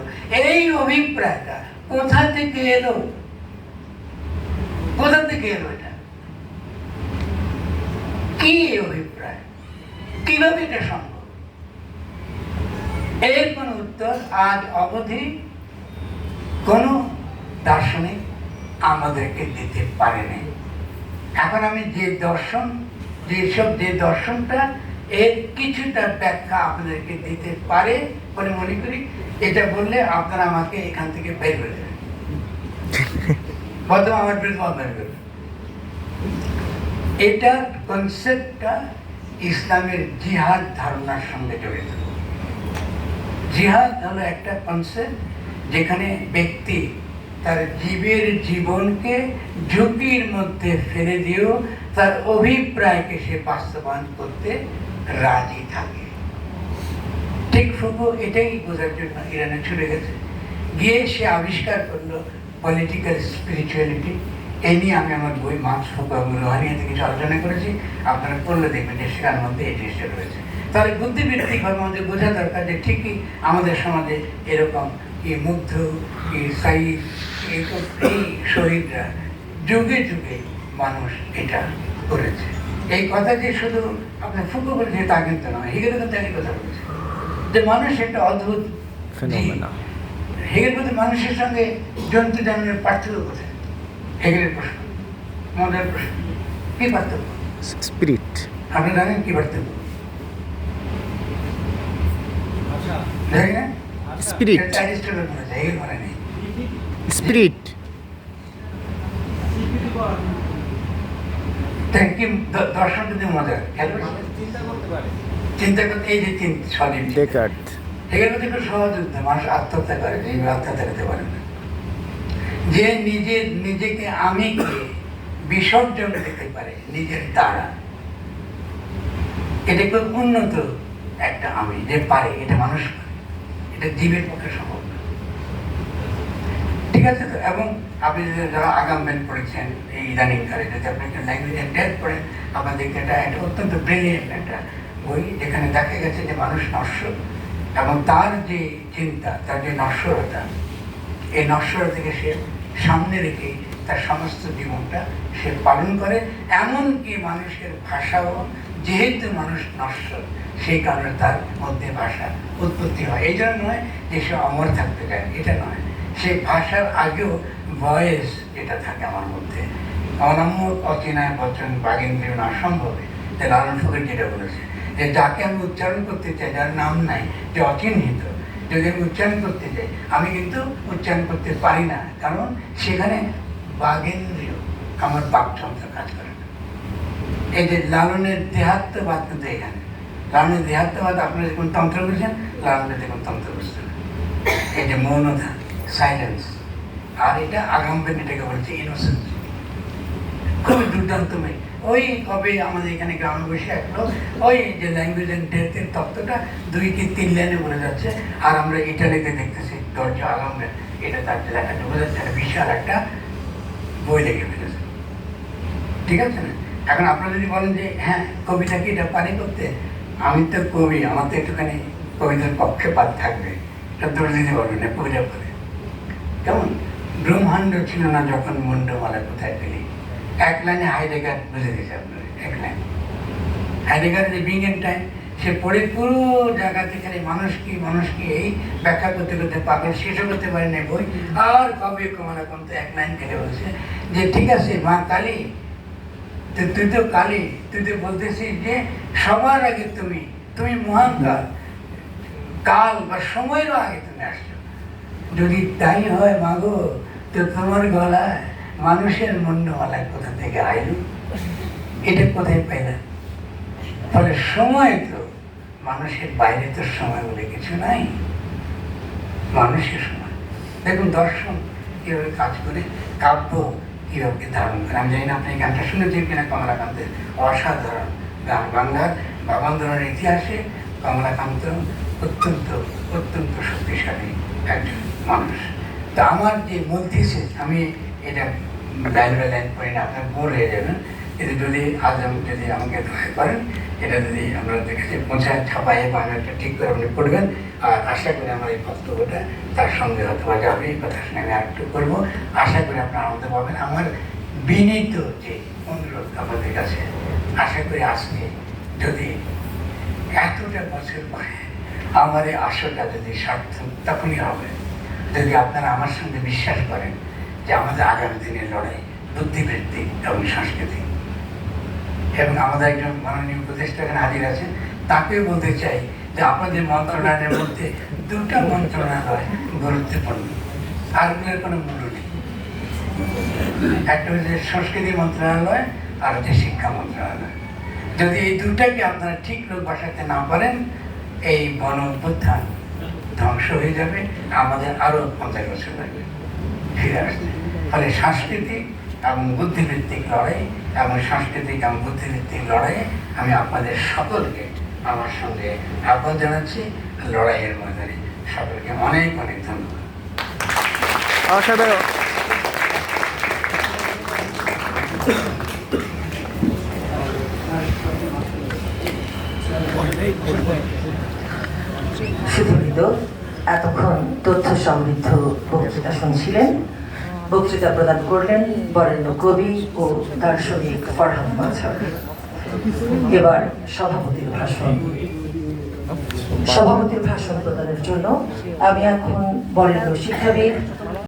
এই অভিপ্রায়টা কোথা থেকে এলো? কোথা থেকে এলো? এটা কি অভিপ্রায়? কিভাবে এটা সম্ভব? এর কোন উত্তর আজ অবধি কোন দার্শনিক আমাদেরকে দিতে পারেনি। এখন আমি যে দর্শন, যে দর্শনটা এর কিছুটা ব্যাখ্যা আপনাদেরকে দিতে পারে বলে মনে করি, এটা বললে আপনারা আমাকে এখান থেকে বের করে দেবেন, বর্তমান আমার বিরুদ্ধে বের করবেন। এটা কনসেপ্টটা ইসলামের জিহাদ ধারণার সঙ্গে জড়িত। জিহাদ হলো একটা কনসেপ্ট যেখানে ব্যক্তি তার জীবের জীবনকে ঝুঁকির মধ্যে ফেলে দিয়েও তার অভিপ্রায়কে সে বাস্তবায়ন করতে রাজি থাকে। ঠিক ফুকো এটাই বোঝার জন্য ইরানে ছুটে গেছে, গিয়ে সে আবিষ্কার করলো পলিটিক্যাল স্পিরিচুয়ালিটি। এই নিয়ে আমি আমার বই মার্ক্স, ফুকো এবং রুহানিয়া থেকে কিছু আলোচনা করেছি, আপনারা পড়লে দেখবেন যে সেখান মধ্যে এই জিনিসটা রয়েছে। তাহলে বুদ্ধিবৃত্তিকভাবে আমাদের বোঝা দরকার যে ঠিকই আমাদের সমাজে এরকম এই মুগ্ধ, এই সাইদ, এই শহীদরা যুগে যুগে মানুষ এটা করেছে। এই কথা যে শুধু আপনার ফুকো বলেছে তা কিন্তু নয়, হেগেল কিন্তু একই কথা বলেছে যে মানুষ একটা অদ্ভুত। হেগেল বলতে মানুষের সঙ্গে জন্তু জানোয়ারের পার্থক্য কোথায়? হেগেলের প্রশ্ন, মজার প্রশ্ন, কি পার্থক্য? স্পিরিট। আপনি জানেন কি পার্থক্য? জানি না? স্পিরিট। অ্যারিস্টটল বলেছে, হেগেল মানে নেই। স্পিরিট। তাই কি দর্শন যদি মজার চিন্তা করতে এই যে স্বদেব এখানে তো একটু সহজ হচ্ছে, মানুষ আত্মহত্যা করে, আত্মহত্যা করতে পারে না। যে নিজেকে আমিকে বিসর্জন দিতে পারে নিজের দ্বারা, এটা খুব উন্নত একটা আমি যে পারে, এটা মানুষ পারে, এটা জীবের পক্ষে সম্ভব না। ঠিক আছে তো? এবং আপনি যারা আগামবেন পড়েছেন এই ইদানিং কালে, যদি আপনি একটা ল্যাঙ্গুয়েজ অ্যান্ড ডেথ পড়েন, আপনাদের এটা একটা অত্যন্ত ব্রিলিয়েন্ট একটা বই, যেখানে দেখা গেছে যে মানুষ নশ্বর এবং তার যে চিন্তা, তার যে নশ্বরতা, এই নশ্বরতাকে সে সামনে রেখে তার সমস্ত জীবনটা সে পালন করে। এমনকি মানুষের ভাষাও, যেহেতু মানুষ নশ্বর, সেই কারণে তার মধ্যে ভাষা উৎপত্তি হয়। এই জন্য নয় যে সে অমর থাকতে চায়, এটা নয়, সেই ভাষার আগেও ভয়েস যেটা থাকে আমার মধ্যে, অনাম্য অচেনায় বচন বাগেন্দ্রীয় না সম্ভবে, যে লালন ফকির যেটা বলেছে, যে যাকে আমি উচ্চারণ করতে চাই, যার নাম নাই, যে অচিহ্নিত, যদি আমি উচ্চারণ করতে চাই, আমি কিন্তু উচ্চারণ করতে পারি না, কারণ সেখানে বাগেন্দ্রীয় আমার বাকযন্ত্র কাজ করে না। এই যে লালনের দেহাত্মবাদ, কিন্তু এখানে লালনের দেহাত্মবাদ আপনারা যখন তন্ত্র করছেন, লালনের দেখুন তন্ত্র করছেন, এই যে মৌনতা, সাইলেন্স, আর এটা আগামবেন এটাকে বলছে ইনোসেন্স। খুবই দুর্দান্তময়। ওই কবে আমাদের এখানে গ্রামে বসে একলো ওই যে ল্যাঙ্গুয়েজ অ্যান্ড ডেথের তত্ত্বটা 2 কি 3 লাইনে বলে যাচ্ছে, আর আমরা ইটালিতে দেখতেছি দরজা আগামবেন, এটা তার লেখাটা বোঝা যাচ্ছে একটা বিশাল একটা বই লেগে ফেলেছে। ঠিক আছে না? এখন আপনারা যদি বলেন যে হ্যাঁ কবিতা কি এটা পারি করতে, আমি তো কবি, আমার তো একটুখানি কবিতার পক্ষপাত থাকবে, এটা দৌড় দিতে পারবেন না কবিতা পড়ে। কেমন ব্রহ্মাণ্ড ছিল না যখন মুন্ডমালা কোথায় পেলি, এক লাইনে হাইডেগার বুঝে দিয়েছে আপনার, এক লাইন হাইডেগারের যে বিং এন্ড টাইম, সে পড়ে পুরো জায়গা থেকে মানুষ কি এই ব্যাখ্যা করতে করতে পাগল, শেষও করতে পারে না বই। আর কবি কমলা তো এক লাইন খেলে বলছে যে ঠিক আছে মা কালী, তুই তো কালী, তুই তো বলতেছিস যে সবার আগে তুমি মহান কাল বা সময়েরও আগে তুমি আসছো। যদি তাই হয় মাগো, তো তোমার গলায় মানুষের মুন্ডমালা কোথা থেকে আইল, এটা কোথায় পাইলা? ফলে সময় তো মানুষের বাইরে, তো সময় বলে কিছু নাই, মানুষের সময়। দেখুন দর্শন কিভাবে কাজ করে, কাব্য কিভাবে ধারণ করে। আমি জানি না আপনি এই গানটা শুনেছেন কিনা, কমলাকান্তের অসাধারণ গান। বাংলার বাবান্দরের ইতিহাসে কমলাকান্ত অত্যন্ত অত্যন্ত শক্তিশালী একজন মানুষ। তা আমার যে মূল থিসিস, আমি এটা লাইন বাই লাইন পড়ি না, আপনার বোর হয়ে যাবেন, এটা যদি যদি আমাকে দয়া করেন, এটা যদি আমরা দেখেছি পৌঁছায় ছাপাইয়ে বা আমি একটা ঠিক করে আপনি পড়বেন। আর আশা করি আমার এই বক্তব্যটা তার সঙ্গে হয়তো যাবে, এই কথা শুনে আমি আরেকটু করবো। আশা করি আপনার আনন্দ পাবেন। আমার বিনীত যে অনুরোধ আপনাদের কাছে, আশা করি আজকে যদি এতটা বছর পরে আমার এই আশাটা যদি সার্থক, তখনই হবে যদি আপনারা আমার সঙ্গে বিশ্বাস করেন যে আমাদের আগামী দিনের লড়াই বুদ্ধিবৃত্তি এবং সংস্কৃতি। এবং আমাদের একজন মাননীয় উপদেষ্টা এখানে হাজির আছেন, তাকেও বলতে চাই যে আপনাদের মন্ত্রণালয়ের মধ্যে 2টা মন্ত্রণালয় গুরুত্বপূর্ণ, আরগুলোর কোনো মূল্য নেই। একটা হচ্ছে সংস্কৃতি মন্ত্রণালয়, আর হচ্ছে শিক্ষা মন্ত্রণালয়। যদি এই 2টাকে আপনারা ঠিক লোক বসাতে না পারেন, এই গণ অভ্যুত্থান ধ্বংস হয়ে যাবে, আমাদের আরো 50 বছর লাগবে ফিরে আসতে। ফলে সাংস্কৃতিক এবং বুদ্ধিভিত্তিক লড়াই এবং সাংস্কৃতিক এবং বুদ্ধিভিত্তিক লড়াইয়ে আমি আপনাদের সকলকে আমার সঙ্গে আহ্বান জানাচ্ছি। লড়াইয়ের ময়দানে সকলকে অনেক অনেক ধন্যবাদ। অসাধারণ। সুধীবৃন্দ, এতক্ষণ তথ্য সমৃদ্ধ বক্তৃতা শুনছিলেন। বক্তৃতা প্রদান করলেন বরেণ্য কবি ও দার্শনিক ফরহাদ মাঝার। এবার সভাপতির ভাষণ। সভাপতির ভাষণ প্রদানের জন্য আমি এখন বরেণ্য শিক্ষাবিদ